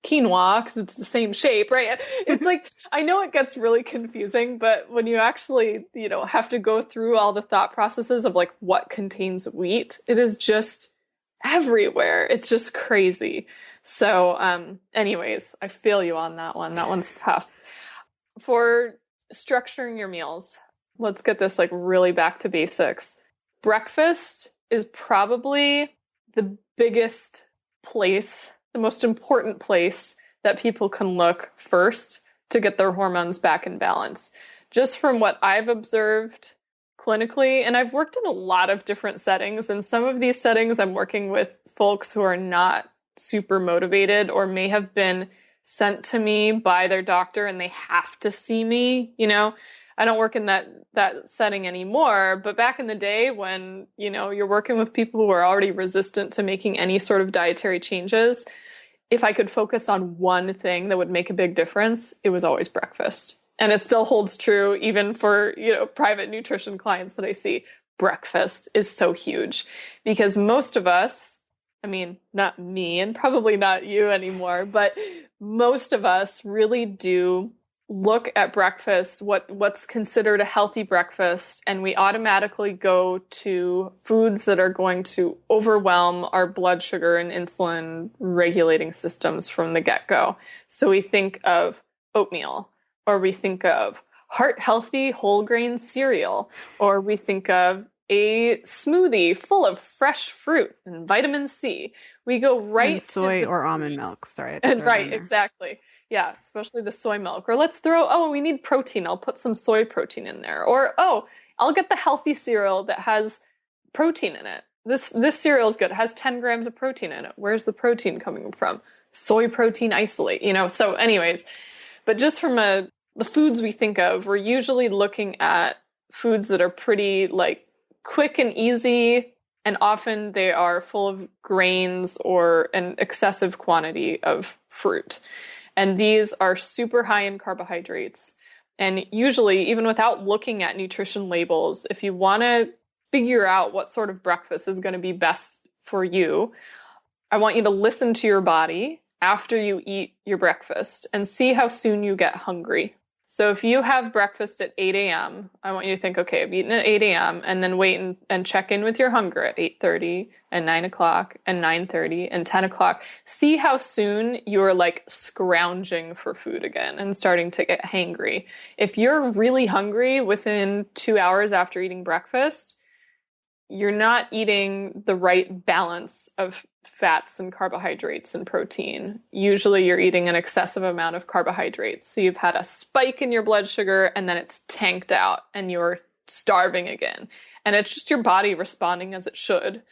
quinoa because it's the same shape, right? It's like, I know it gets really confusing, but when you actually, have to go through all the thought processes of like what contains wheat, it is just everywhere. It's just crazy. So, anyways, I feel you on that one. That one's tough. For structuring your meals, let's get this like really back to basics. Breakfast is probably the biggest place, the most important place that people can look first to get their hormones back in balance. Just from what I've observed clinically, and I've worked in a lot of different settings. And some of these settings, I'm working with folks who are not super motivated or may have been sent to me by their doctor and they have to see me. I don't work in that setting anymore, but back in the day when, you're working with people who are already resistant to making any sort of dietary changes, if I could focus on one thing that would make a big difference, it was always breakfast. And it still holds true even for, private nutrition clients that I see. Breakfast is so huge because most of us, not me and probably not you anymore, but most of us really do look at breakfast, what's considered a healthy breakfast, and we automatically go to foods that are going to overwhelm our blood sugar and insulin regulating systems from the get-go. So we think of oatmeal, or we think of heart-healthy whole grain cereal, or we think of a smoothie full of fresh fruit and vitamin C. We go right and soy to or almond milk. Sorry. And right, exactly. Yeah, especially the soy milk. Or let's we need protein. I'll put some soy protein in there. Or, I'll get the healthy cereal that has protein in it. This cereal is good. It has 10 grams of protein in it. Where's the protein coming from? Soy protein isolate, So anyways, but just from the foods we think of, we're usually looking at foods that are pretty quick and easy, and often they are full of grains or an excessive quantity of fruit. And these are super high in carbohydrates. And usually, even without looking at nutrition labels, if you want to figure out what sort of breakfast is going to be best for you, I want you to listen to your body after you eat your breakfast and see how soon you get hungry. So if you have breakfast at 8 a.m., I want you to think, okay, I've eaten at 8 a.m., and then wait and check in with your hunger at 8:30 and 9 o'clock and 9:30 and 10 o'clock. See how soon you're scrounging for food again and starting to get hangry. If you're really hungry within 2 hours after eating breakfast, you're not eating the right balance of fats and carbohydrates and protein. Usually you're eating an excessive amount of carbohydrates. So you've had a spike in your blood sugar and then it's tanked out and you're starving again. And it's just your body responding as it should.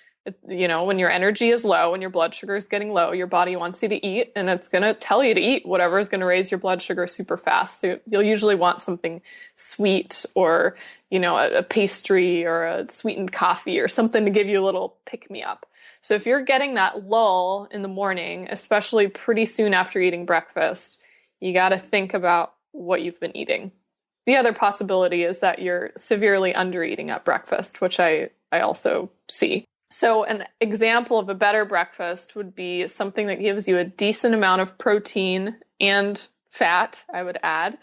When your energy is low, when your blood sugar is getting low, your body wants you to eat, and it's going to tell you to eat whatever is going to raise your blood sugar super fast. So you'll usually want something sweet or, a pastry or a sweetened coffee or something to give you a little pick-me-up. So if you're getting that lull in the morning, especially pretty soon after eating breakfast, you got to think about what you've been eating. The other possibility is that you're severely undereating at breakfast, which I also see. So an example of a better breakfast would be something that gives you a decent amount of protein and fat, I would add,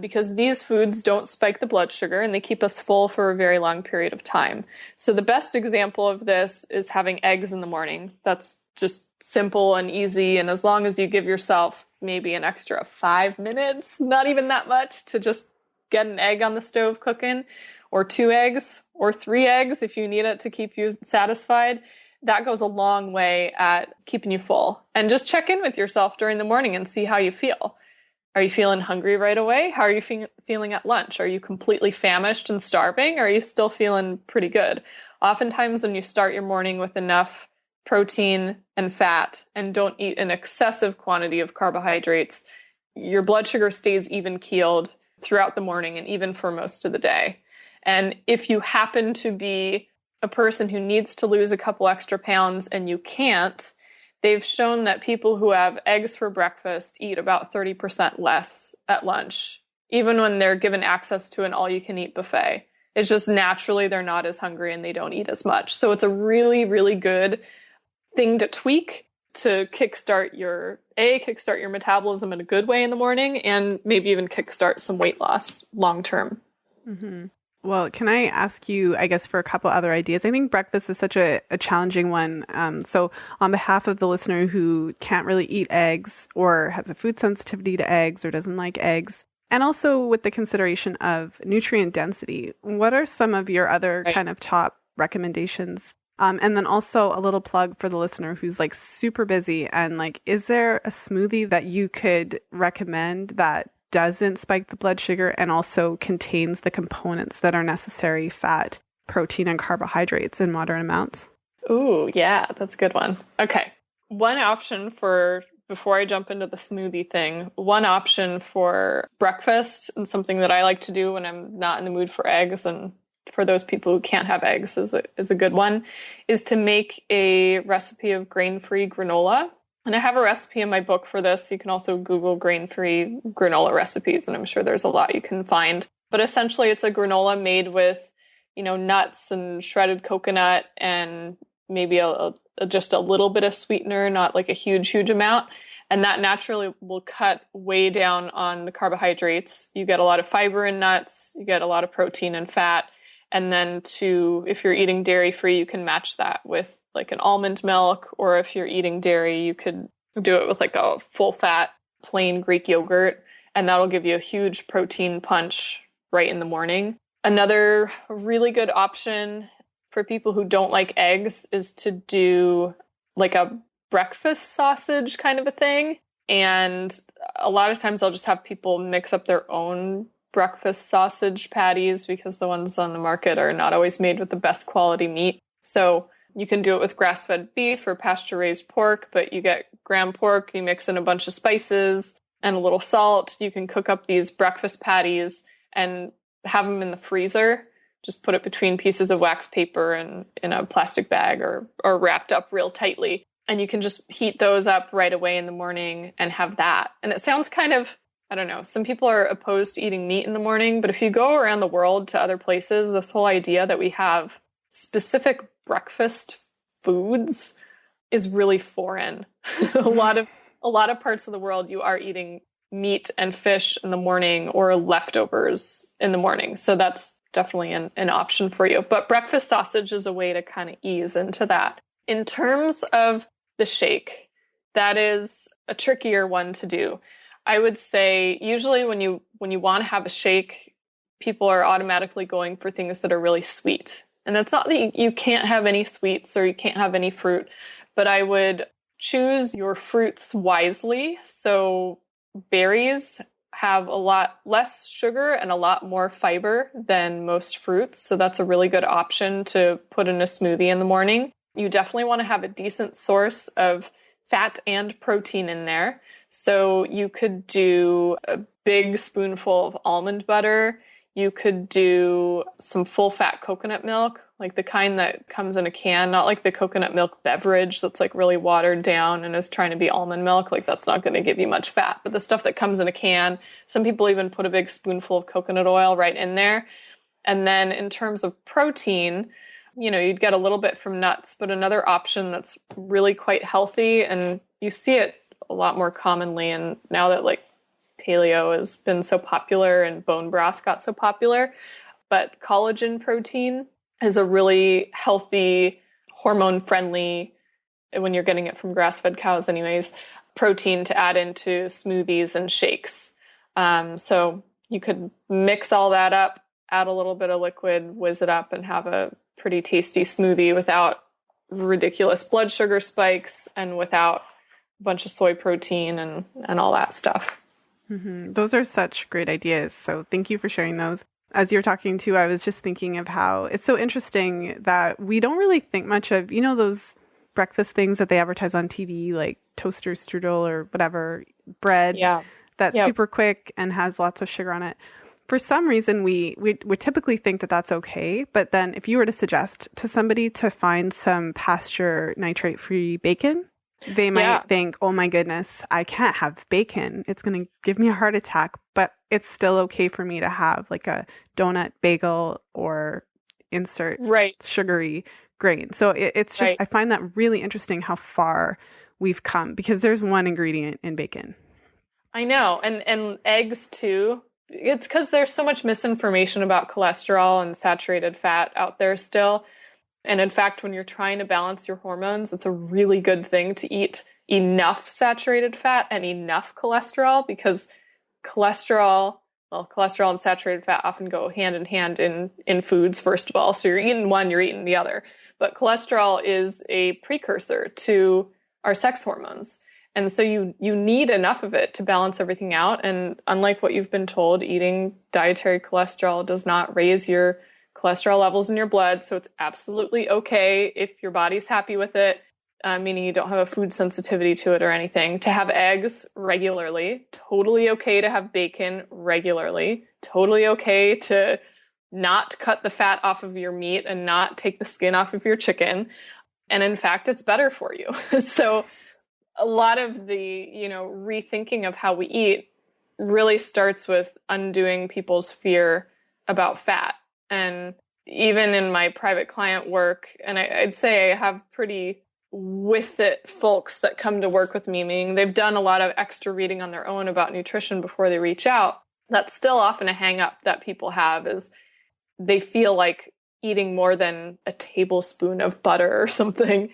because these foods don't spike the blood sugar and they keep us full for a very long period of time. So the best example of this is having eggs in the morning. That's just simple and easy. And as long as you give yourself maybe an extra 5 minutes, not even that much, to just get an egg on the stove cooking, or 2 eggs, or 3 eggs if you need it to keep you satisfied, that goes a long way at keeping you full. And just check in with yourself during the morning and see how you feel. Are you feeling hungry right away? How are you feeling at lunch? Are you completely famished and starving? Or are you still feeling pretty good? Oftentimes when you start your morning with enough protein and fat and don't eat an excessive quantity of carbohydrates, your blood sugar stays even keeled throughout the morning and even for most of the day. And if you happen to be a person who needs to lose a couple extra pounds and you can't, they've shown that people who have eggs for breakfast eat about 30% less at lunch, even when they're given access to an all-you-can-eat buffet. It's just naturally they're not as hungry and they don't eat as much. So it's a really, really good thing to tweak to kickstart your metabolism in a good way in the morning, and maybe even kickstart some weight loss long term. Mm-hmm. Well, can I ask you, I guess, for a couple other ideas? I think breakfast is such a challenging one. So on behalf of the listener who can't really eat eggs or has a food sensitivity to eggs or doesn't like eggs, and also with the consideration of nutrient density, what are some of your other kind of top recommendations? And then also a little plug for the listener who's super busy and is there a smoothie that you could recommend that doesn't spike the blood sugar and also contains the components that are necessary: fat, protein, and carbohydrates in moderate amounts. Ooh, yeah, that's a good one. Okay. One option for, before I jump into the smoothie thing, one option for breakfast, and something that I like to do when I'm not in the mood for eggs, and for those people who can't have eggs is a good one, is to make a recipe of grain-free granola. And I have a recipe in my book for this. You can also Google grain-free granola recipes, and I'm sure there's a lot you can find. But essentially, it's a granola made with, nuts and shredded coconut and maybe just a little bit of sweetener, not like a huge if And that naturally will cut way down on the carbohydrates. You get a lot of fiber in nuts, you get a lot of protein and fat. And then if you're eating dairy-free, you can match that with like an almond milk, or if you're eating dairy, you could do it with like a full-fat plain Greek yogurt, and that'll give you a huge protein punch right in the morning. Another really good option for people who don't like eggs is to do like a breakfast sausage kind of a thing. And a lot of times I'll just have people mix up their own breakfast sausage patties, because the ones on the market are not always made with the best quality meat. So you can do it with grass-fed beef or pasture-raised pork, but you get ground pork, you mix in a bunch of spices and a little salt. You can cook up these breakfast patties and have them in the freezer. Just put it between pieces of wax paper and in a plastic bag, or wrapped up real tightly. And you can just heat those up right away in the morning and have that. And it sounds kind of, I don't know, some people are opposed to eating meat in the morning, but if you go around the world to other places, this whole idea that we have specific breakfast foods is really foreign. a lot of parts of the world, you are eating meat and fish in the morning, or leftovers in the morning. So that's definitely an option for you. But breakfast sausage is a way to kind of ease into that. In terms of the shake, that is a trickier one to do. I would say usually when you want to have a shake, people are automatically going for things that are really sweet. And it's not that you can't have any sweets or you can't have any fruit, but I would choose your fruits wisely. So berries have a lot less sugar and a lot more fiber than most fruits. So that's a really good option to put in a smoothie in the morning. You definitely want to have a decent source of fat and protein in there. So you could do a big spoonful of almond butter. You could do some full-fat coconut milk, like the kind that comes in a can, not like the coconut milk beverage that's like really watered down and is trying to be almond milk. Like that's not going to give you much fat. But the stuff that comes in a can, some people even put a big spoonful of coconut oil right in there. And then in terms of protein, you'd get a little bit from nuts, but another option that's really quite healthy, and you see it a lot more commonly, and now that like paleo has been so popular and bone broth got so popular, but collagen protein is a really healthy, hormone-friendly, when you're getting it from grass-fed cows anyways, protein to add into smoothies and shakes. So you could mix all that up, add a little bit of liquid, whiz it up, and have a pretty tasty smoothie without ridiculous blood sugar spikes and without a bunch of soy protein and all that stuff. Mm-hmm. Those are such great ideas. So thank you for sharing those. As you're talking too, I was just thinking of how it's so interesting that we don't really think much of, those breakfast things that they advertise on TV, like toaster strudel or whatever, bread that's super quick and has lots of sugar on it. For some reason, we typically think that that's okay. But then if you were to suggest to somebody to find some pasture nitrate-free bacon, they might think, oh my goodness, I can't have bacon. It's going to give me a heart attack. But it's still okay for me to have like a donut, bagel, or insert sugary grain. So it's just, I find that really interesting how far we've come, because there's one ingredient in bacon. I know. And eggs too. It's because there's so much misinformation about cholesterol and saturated fat out there still. And in fact, when you're trying to balance your hormones, it's a really good thing to eat enough saturated fat and enough cholesterol, because cholesterol and saturated fat often go hand in hand in foods, first of all. So you're eating one, you're eating the other. But cholesterol is a precursor to our sex hormones. And so you need enough of it to balance everything out. And unlike what you've been told, eating dietary cholesterol does not raise your cholesterol levels in your blood. So it's absolutely okay if your body's happy with it, meaning you don't have a food sensitivity to it or anything, to have eggs regularly. Totally okay to have bacon regularly. Totally okay to not cut the fat off of your meat and not take the skin off of your chicken. And in fact, it's better for you. So a lot of the, rethinking of how we eat really starts with undoing people's fear about fat. And even in my private client work, and I'd say I have pretty with it folks that come to work with me, meaning they've done a lot of extra reading on their own about nutrition before they reach out. That's still often a hang up that people have, is they feel like eating more than a tablespoon of butter or something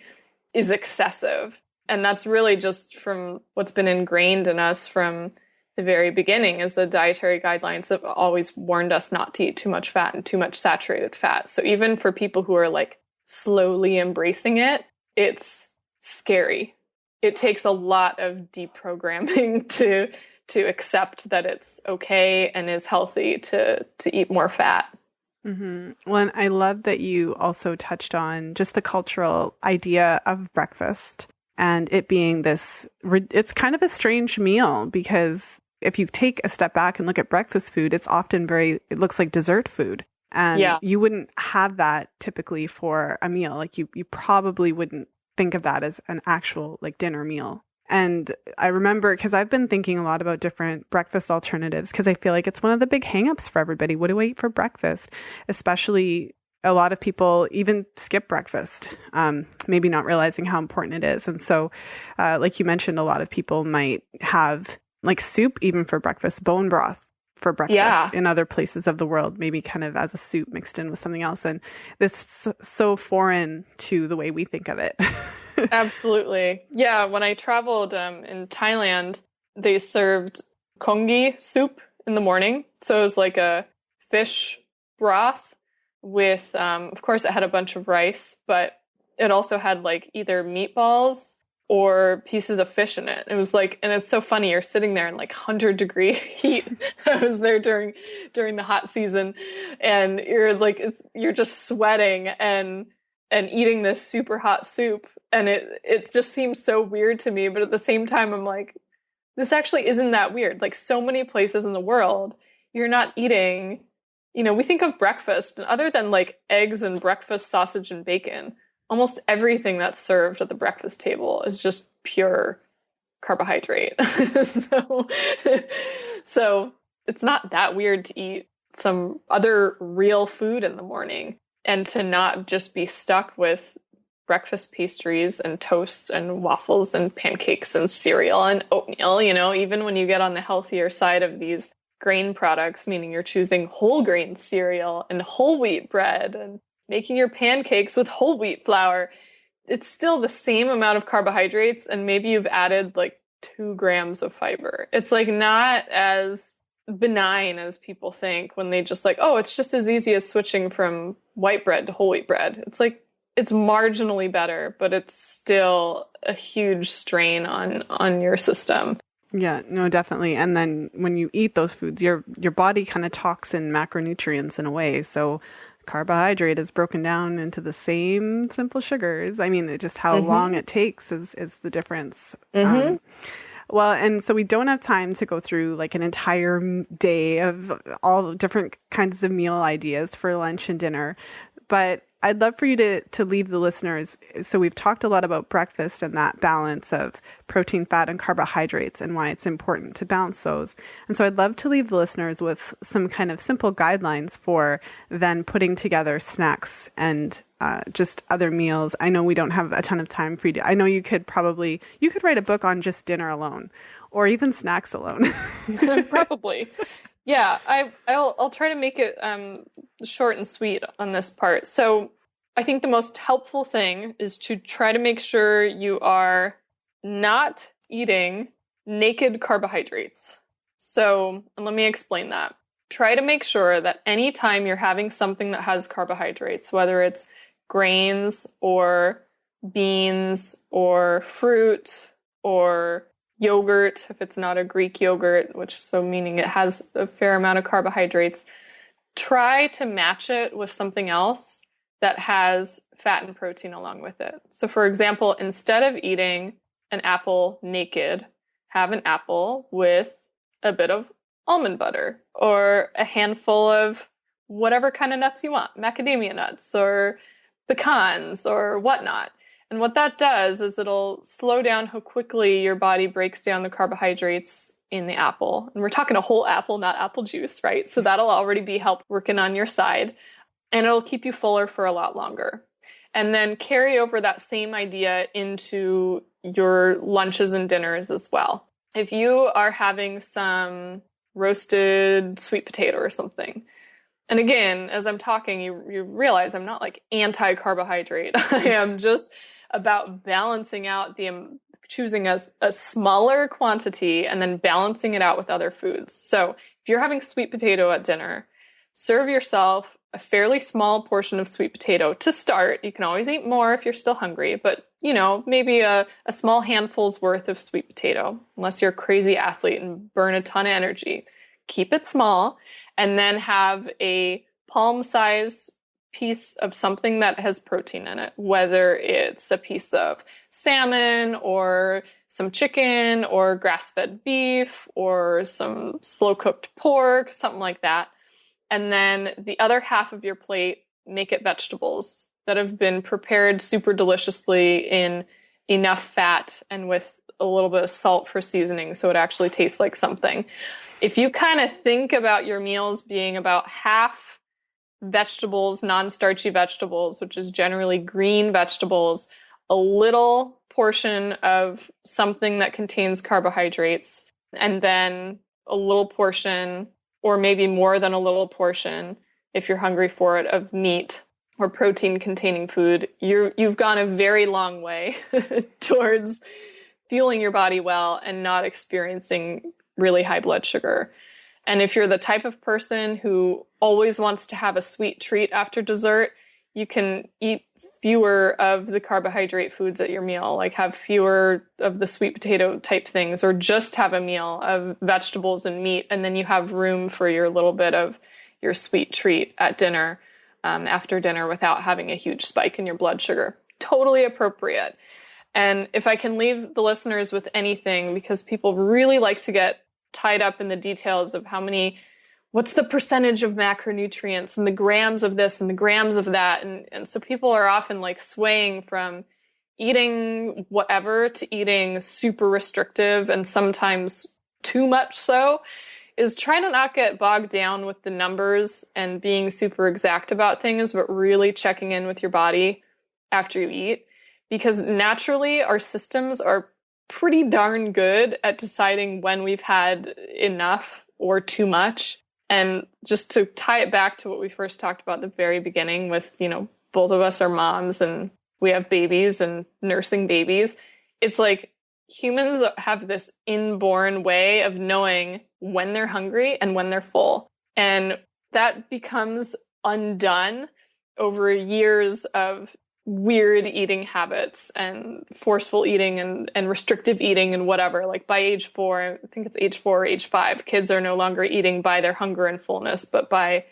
is excessive. And that's really just from what's been ingrained in us from the very beginning, is the dietary guidelines have always warned us not to eat too much fat and too much saturated fat. So even for people who are like slowly embracing it, it's scary. It takes a lot of deprogramming to accept that it's okay and is healthy to eat more fat. Mm-hmm. Well, and I love that you also touched on just the cultural idea of breakfast and it being it's kind of a strange meal, because if you take a step back and look at breakfast food, it's often it looks like dessert food. And you wouldn't have that typically for a meal. Like you probably wouldn't think of that as an actual like dinner meal. And I remember, because I've been thinking a lot about different breakfast alternatives, because I feel like it's one of the big hangups for everybody. What do I eat for breakfast? Especially a lot of people even skip breakfast, maybe not realizing how important it is. And so, like you mentioned, a lot of people might have like soup even for breakfast, bone broth for breakfast in other places of the world, maybe kind of as a soup mixed in with something else. And this is so foreign to the way we think of it. Absolutely. Yeah. When I traveled in Thailand, they served congee soup in the morning. So it was like a fish broth with, of course, it had a bunch of rice, but it also had like either meatballs or pieces of fish in it. It was like, and it's so funny, you're sitting there in like 100-degree heat. I was there during the hot season, and you're just sweating and eating this super hot soup. And it just seems so weird to me. But at the same time, I'm like, this actually isn't that weird. Like so many places in the world, you're not eating, we think of breakfast, and other than like eggs and breakfast sausage and bacon, almost everything that's served at the breakfast table is just pure carbohydrate. So it's not that weird to eat some other real food in the morning, and to not just be stuck with breakfast pastries and toasts and waffles and pancakes and cereal and oatmeal. Even when you get on the healthier side of these grain products, meaning you're choosing whole grain cereal and whole wheat bread and making your pancakes with whole wheat flour, it's still the same amount of carbohydrates, and maybe you've added like 2 grams of fiber. It's like not as benign as people think when they just like, oh, it's just as easy as switching from white bread to whole wheat bread. It's like, it's marginally better, but it's still a huge strain on your system. Yeah, no, definitely. And then when you eat those foods, your body kind of talks in macronutrients in a way. So carbohydrate is broken down into the same simple sugars. I mean, just how long it takes is the difference. Well, and so we don't have time to go through like an entire day of all different kinds of meal ideas for lunch and dinner, but I'd love for you to leave the listeners. So we've talked a lot about breakfast and that balance of protein, fat, and carbohydrates and why it's important to balance those. And so I'd love to leave the listeners with some kind of simple guidelines for then putting together snacks and just other meals. I know we don't have a ton of time for you I know you could write a book on just dinner alone or even snacks alone. Probably. Yeah, I'll try to make it short and sweet on this part. So I think the most helpful thing is to try to make sure you are not eating naked carbohydrates. So, and let me explain that. Try to make sure that anytime you're having something that has carbohydrates, whether it's grains or beans or fruit or yogurt, if it's not a Greek yogurt, so meaning it has a fair amount of carbohydrates, try to match it with something else that has fat and protein along with it. So for example, instead of eating an apple naked, have an apple with a bit of almond butter or a handful of whatever kind of nuts you want, macadamia nuts or pecans or whatnot. And what that does is it'll slow down how quickly your body breaks down the carbohydrates in the apple. And we're talking a whole apple, not apple juice, right? So that'll already be help working on your side, and it'll keep you fuller for a lot longer. And then carry over that same idea into your lunches and dinners as well. If you are having some roasted sweet potato or something, and again, as I'm talking, you realize I'm not like anti-carbohydrate. I am just about balancing out choosing a smaller quantity and then balancing it out with other foods. So if you're having sweet potato at dinner, serve yourself a fairly small portion of sweet potato to start. You can always eat more if you're still hungry, but maybe a small handful's worth of sweet potato, unless you're a crazy athlete and burn a ton of energy. Keep it small, and then have a palm-size piece of something that has protein in it, whether it's a piece of salmon or some chicken or grass-fed beef or some slow-cooked pork, something like that. And then the other half of your plate, make it vegetables that have been prepared super deliciously in enough fat and with a little bit of salt for seasoning so it actually tastes like something. If you kind of think about your meals being about half vegetables, non-starchy vegetables, which is generally green vegetables, a little portion of something that contains carbohydrates, and then a little portion, or maybe more than a little portion, if you're hungry for it, of meat or protein-containing food, you've gone a very long way towards fueling your body well and not experiencing really high blood sugar. And if you're the type of person who always wants to have a sweet treat after dessert, you can eat fewer of the carbohydrate foods at your meal, like have fewer of the sweet potato type things, or just have a meal of vegetables and meat, and then you have room for your little bit of your sweet treat at dinner, after dinner, without having a huge spike in your blood sugar. Totally appropriate. And if I can leave the listeners with anything, because people really like to get tied up in the details of what's the percentage of macronutrients and the grams of this and the grams of that. And so people are often like swaying from eating whatever to eating super restrictive, and sometimes too much so, is trying to not get bogged down with the numbers and being super exact about things, but really checking in with your body after you eat. Because naturally our systems are pretty darn good at deciding when we've had enough or too much. And just to tie it back to what we first talked about at the very beginning with, both of us are moms and we have babies and nursing babies. It's like humans have this inborn way of knowing when they're hungry and when they're full. And that becomes undone over years of weird eating habits and forceful eating and restrictive eating and whatever. Like by age 4, I think it's age 4 or age 5, kids are no longer eating by their hunger and fullness, but by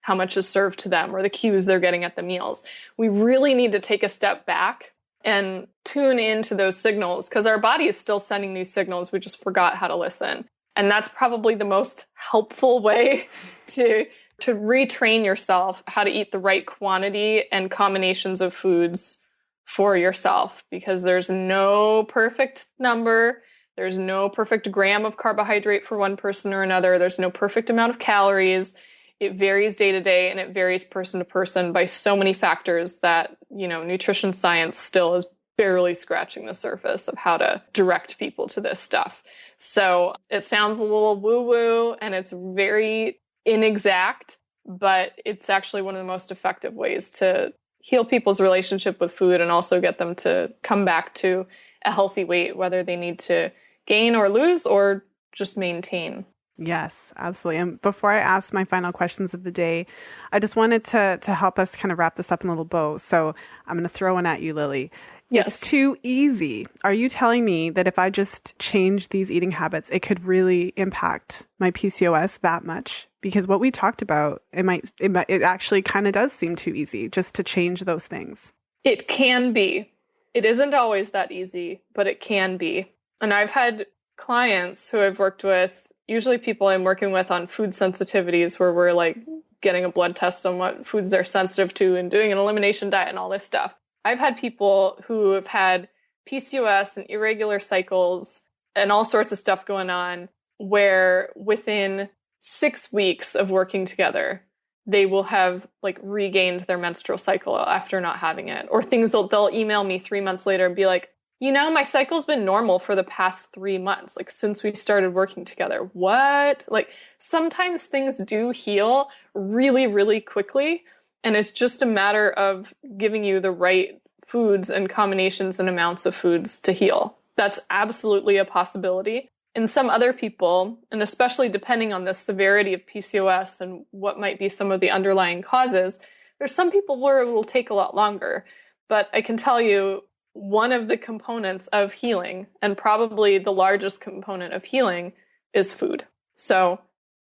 how much is served to them or the cues they're getting at the meals. We really need to take a step back and tune into those signals, because our body is still sending these signals. We just forgot how to listen. And that's probably the most helpful way to retrain yourself how to eat the right quantity and combinations of foods for yourself, because there's no perfect number. There's no perfect gram of carbohydrate for one person or another. There's no perfect amount of calories. It varies day to day, and it varies person to person by so many factors that, nutrition science still is barely scratching the surface of how to direct people to this stuff. So it sounds a little woo-woo and it's very inexact, but it's actually one of the most effective ways to heal people's relationship with food and also get them to come back to a healthy weight, whether they need to gain or lose or just maintain. Yes, absolutely. And before I ask my final questions of the day, I just wanted to help us kind of wrap this up in a little bow. So I'm going to throw one at you, Lily. It's too easy. Are you telling me that if I just change these eating habits, it could really impact my PCOS that much? Because what we talked about, it actually kind of does seem too easy just to change those things. It can be. It isn't always that easy, but it can be. And I've had clients who I've worked with, usually people I'm working with on food sensitivities, where we're like getting a blood test on what foods they're sensitive to and doing an elimination diet and all this stuff. I've had people who have had PCOS and irregular cycles and all sorts of stuff going on, where within 6 weeks of working together, they will have like regained their menstrual cycle after not having it. Or things they'll email me 3 months later and be like, my cycle's been normal for the past 3 months, like since we started working together. What? Like sometimes things do heal really, really quickly. And it's just a matter of giving you the right foods and combinations and amounts of foods to heal. That's absolutely a possibility. In some other people, and especially depending on the severity of PCOS and what might be some of the underlying causes, there's some people where it will take a lot longer. But I can tell you, one of the components of healing, and probably the largest component of healing, is food. So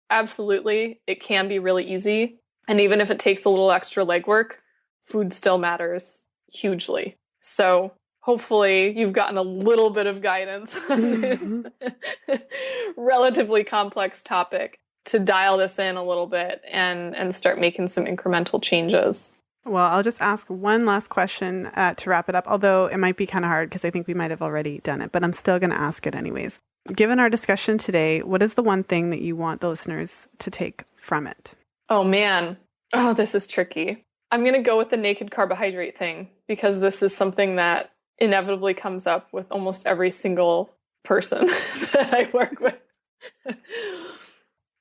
absolutely, it can be really easy. And even if it takes a little extra legwork, food still matters hugely. So hopefully you've gotten a little bit of guidance on this relatively complex topic to dial this in a little bit and start making some incremental changes. Well, I'll just ask one last question to wrap it up, although it might be kind of hard because I think we might have already done it, but I'm still going to ask it anyways. Given our discussion today, what is the one thing that you want the listeners to take from it? Oh, man. Oh, this is tricky. I'm going to go with the naked carbohydrate thing because this is something that inevitably comes up with almost every single person that I work with.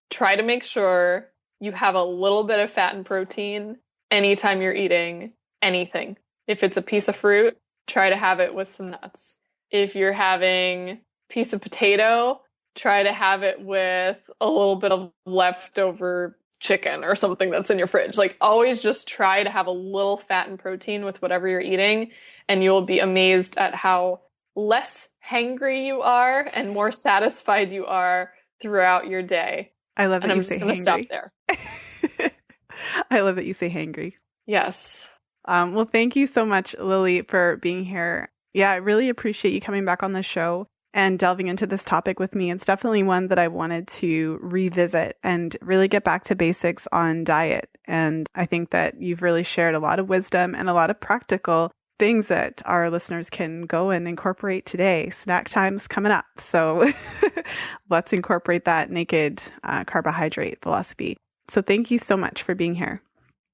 Try to make sure you have a little bit of fat and protein anytime you're eating anything. If it's a piece of fruit, try to have it with some nuts. If you're having a piece of potato, try to have it with a little bit of leftover chicken or something that's in your fridge. Like always just try to have a little fat and protein with whatever you're eating, and you'll be amazed at how less hangry you are and more satisfied you are throughout your day. I love that and you I'm say just going to stop there. I love that you say hangry. Yes. Well, thank you so much, Lily, for being here. Yeah, I really appreciate you coming back on the show and delving into this topic with me. It's definitely one that I wanted to revisit and really get back to basics on diet. And I think that you've really shared a lot of wisdom and a lot of practical things that our listeners can go and incorporate today. Snack time's coming up. So let's incorporate that naked carbohydrate philosophy. So thank you so much for being here.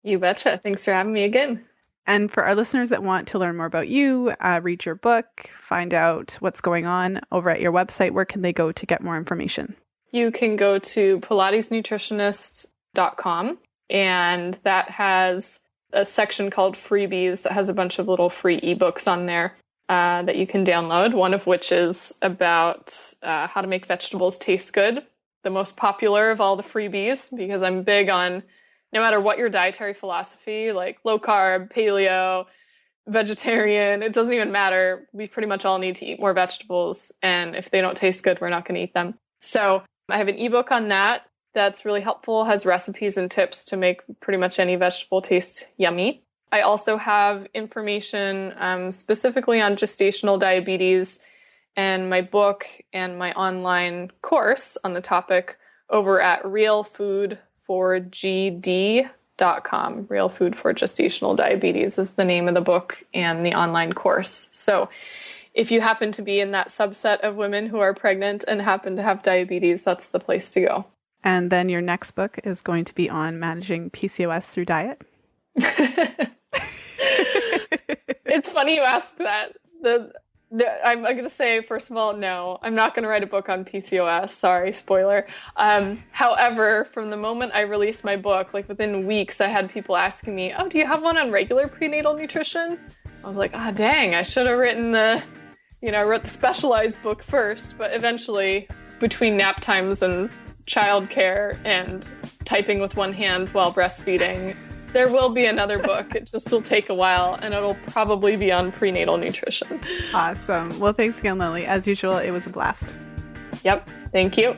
You betcha. Thanks for having me again. And for our listeners that want to learn more about you, read your book, find out what's going on over at your website, where can they go to get more information? You can go to pilatesnutritionist.com, and that has a section called freebies that has a bunch of little free ebooks on there that you can download, one of which is about how to make vegetables taste good, the most popular of all the freebies, because I'm big on no matter what your dietary philosophy, like low carb, paleo, vegetarian, it doesn't even matter. We pretty much all need to eat more vegetables. And if they don't taste good, we're not going to eat them. So I have an ebook on that that's really helpful, has recipes and tips to make pretty much any vegetable taste yummy. I also have information specifically on gestational diabetes and my book and my online course on the topic over at realfoodforgd.com. Real Food for Gestational Diabetes is the name of the book and the online course. So if you happen to be in that subset of women who are pregnant and happen to have diabetes, that's the place to go. And then your next book is going to be on managing PCOS through diet. It's funny you ask that. I'm going to say, first of all, no, I'm not going to write a book on PCOS. Sorry, spoiler. However, from the moment I released my book, like within weeks, I had people asking me, oh, do you have one on regular prenatal nutrition? I was like, dang, I should have written I wrote the specialized book first, but eventually between nap times and childcare and typing with one hand while breastfeeding, There will be another book. It just will take a while, and it'll probably be on prenatal nutrition. Awesome. Well, thanks again, Lily. As usual, it was a blast. Yep. Thank you.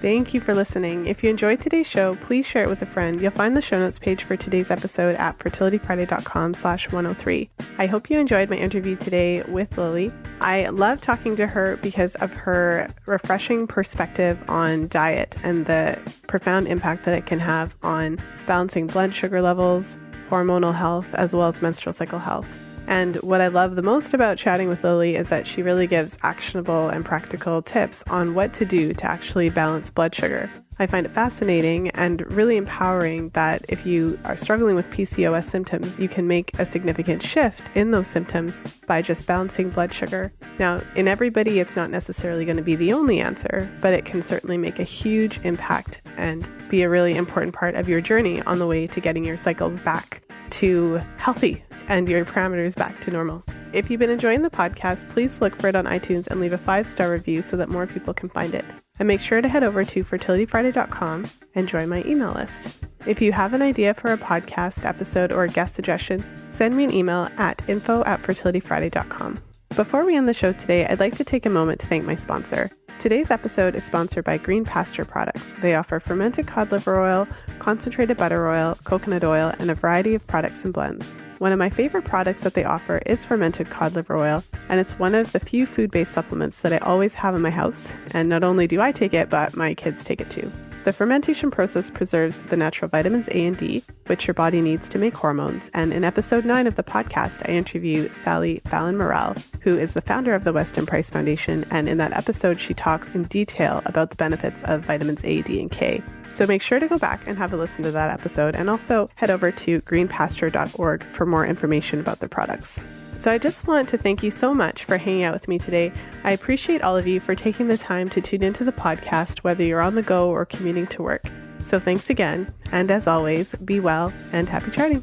Thank you for listening. If you enjoyed today's show, please share it with a friend. You'll find the show notes page for today's episode at fertilityfriday.com/103. I hope you enjoyed my interview today with Lily. I love talking to her because of her refreshing perspective on diet and the profound impact that it can have on balancing blood sugar levels, hormonal health, as well as menstrual cycle health. And what I love the most about chatting with Lily is that she really gives actionable and practical tips on what to do to actually balance blood sugar. I find it fascinating and really empowering that if you are struggling with PCOS symptoms, you can make a significant shift in those symptoms by just balancing blood sugar. Now, in everybody, it's not necessarily going to be the only answer, but it can certainly make a huge impact and be a really important part of your journey on the way to getting your cycles back to healthy and your parameters back to normal. If you've been enjoying the podcast, please look for it on iTunes and leave a 5-star review so that more people can find it. And make sure to head over to fertilityfriday.com and join my email list. If you have an idea for a podcast episode or a guest suggestion, send me an email at info@fertilityfriday.com. Before we end the show today, I'd like to take a moment to thank my sponsor. Today's episode is sponsored by Green Pasture Products. They offer fermented cod liver oil, concentrated butter oil, coconut oil, and a variety of products and blends. One of my favorite products that they offer is fermented cod liver oil, and it's one of the few food-based supplements that I always have in my house. And not only do I take it, but my kids take it too. The fermentation process preserves the natural vitamins A and D, which your body needs to make hormones. And in episode 9 of the podcast, I interview Sally Fallon-Morel, who is the founder of the Weston Price Foundation. And in that episode, she talks in detail about the benefits of vitamins A, D, and K. So make sure to go back and have a listen to that episode, and also head over to greenpasture.org for more information about their products. So I just want to thank you so much for hanging out with me today. I appreciate all of you for taking the time to tune into the podcast, whether you're on the go or commuting to work. So thanks again, and as always, be well and happy charting.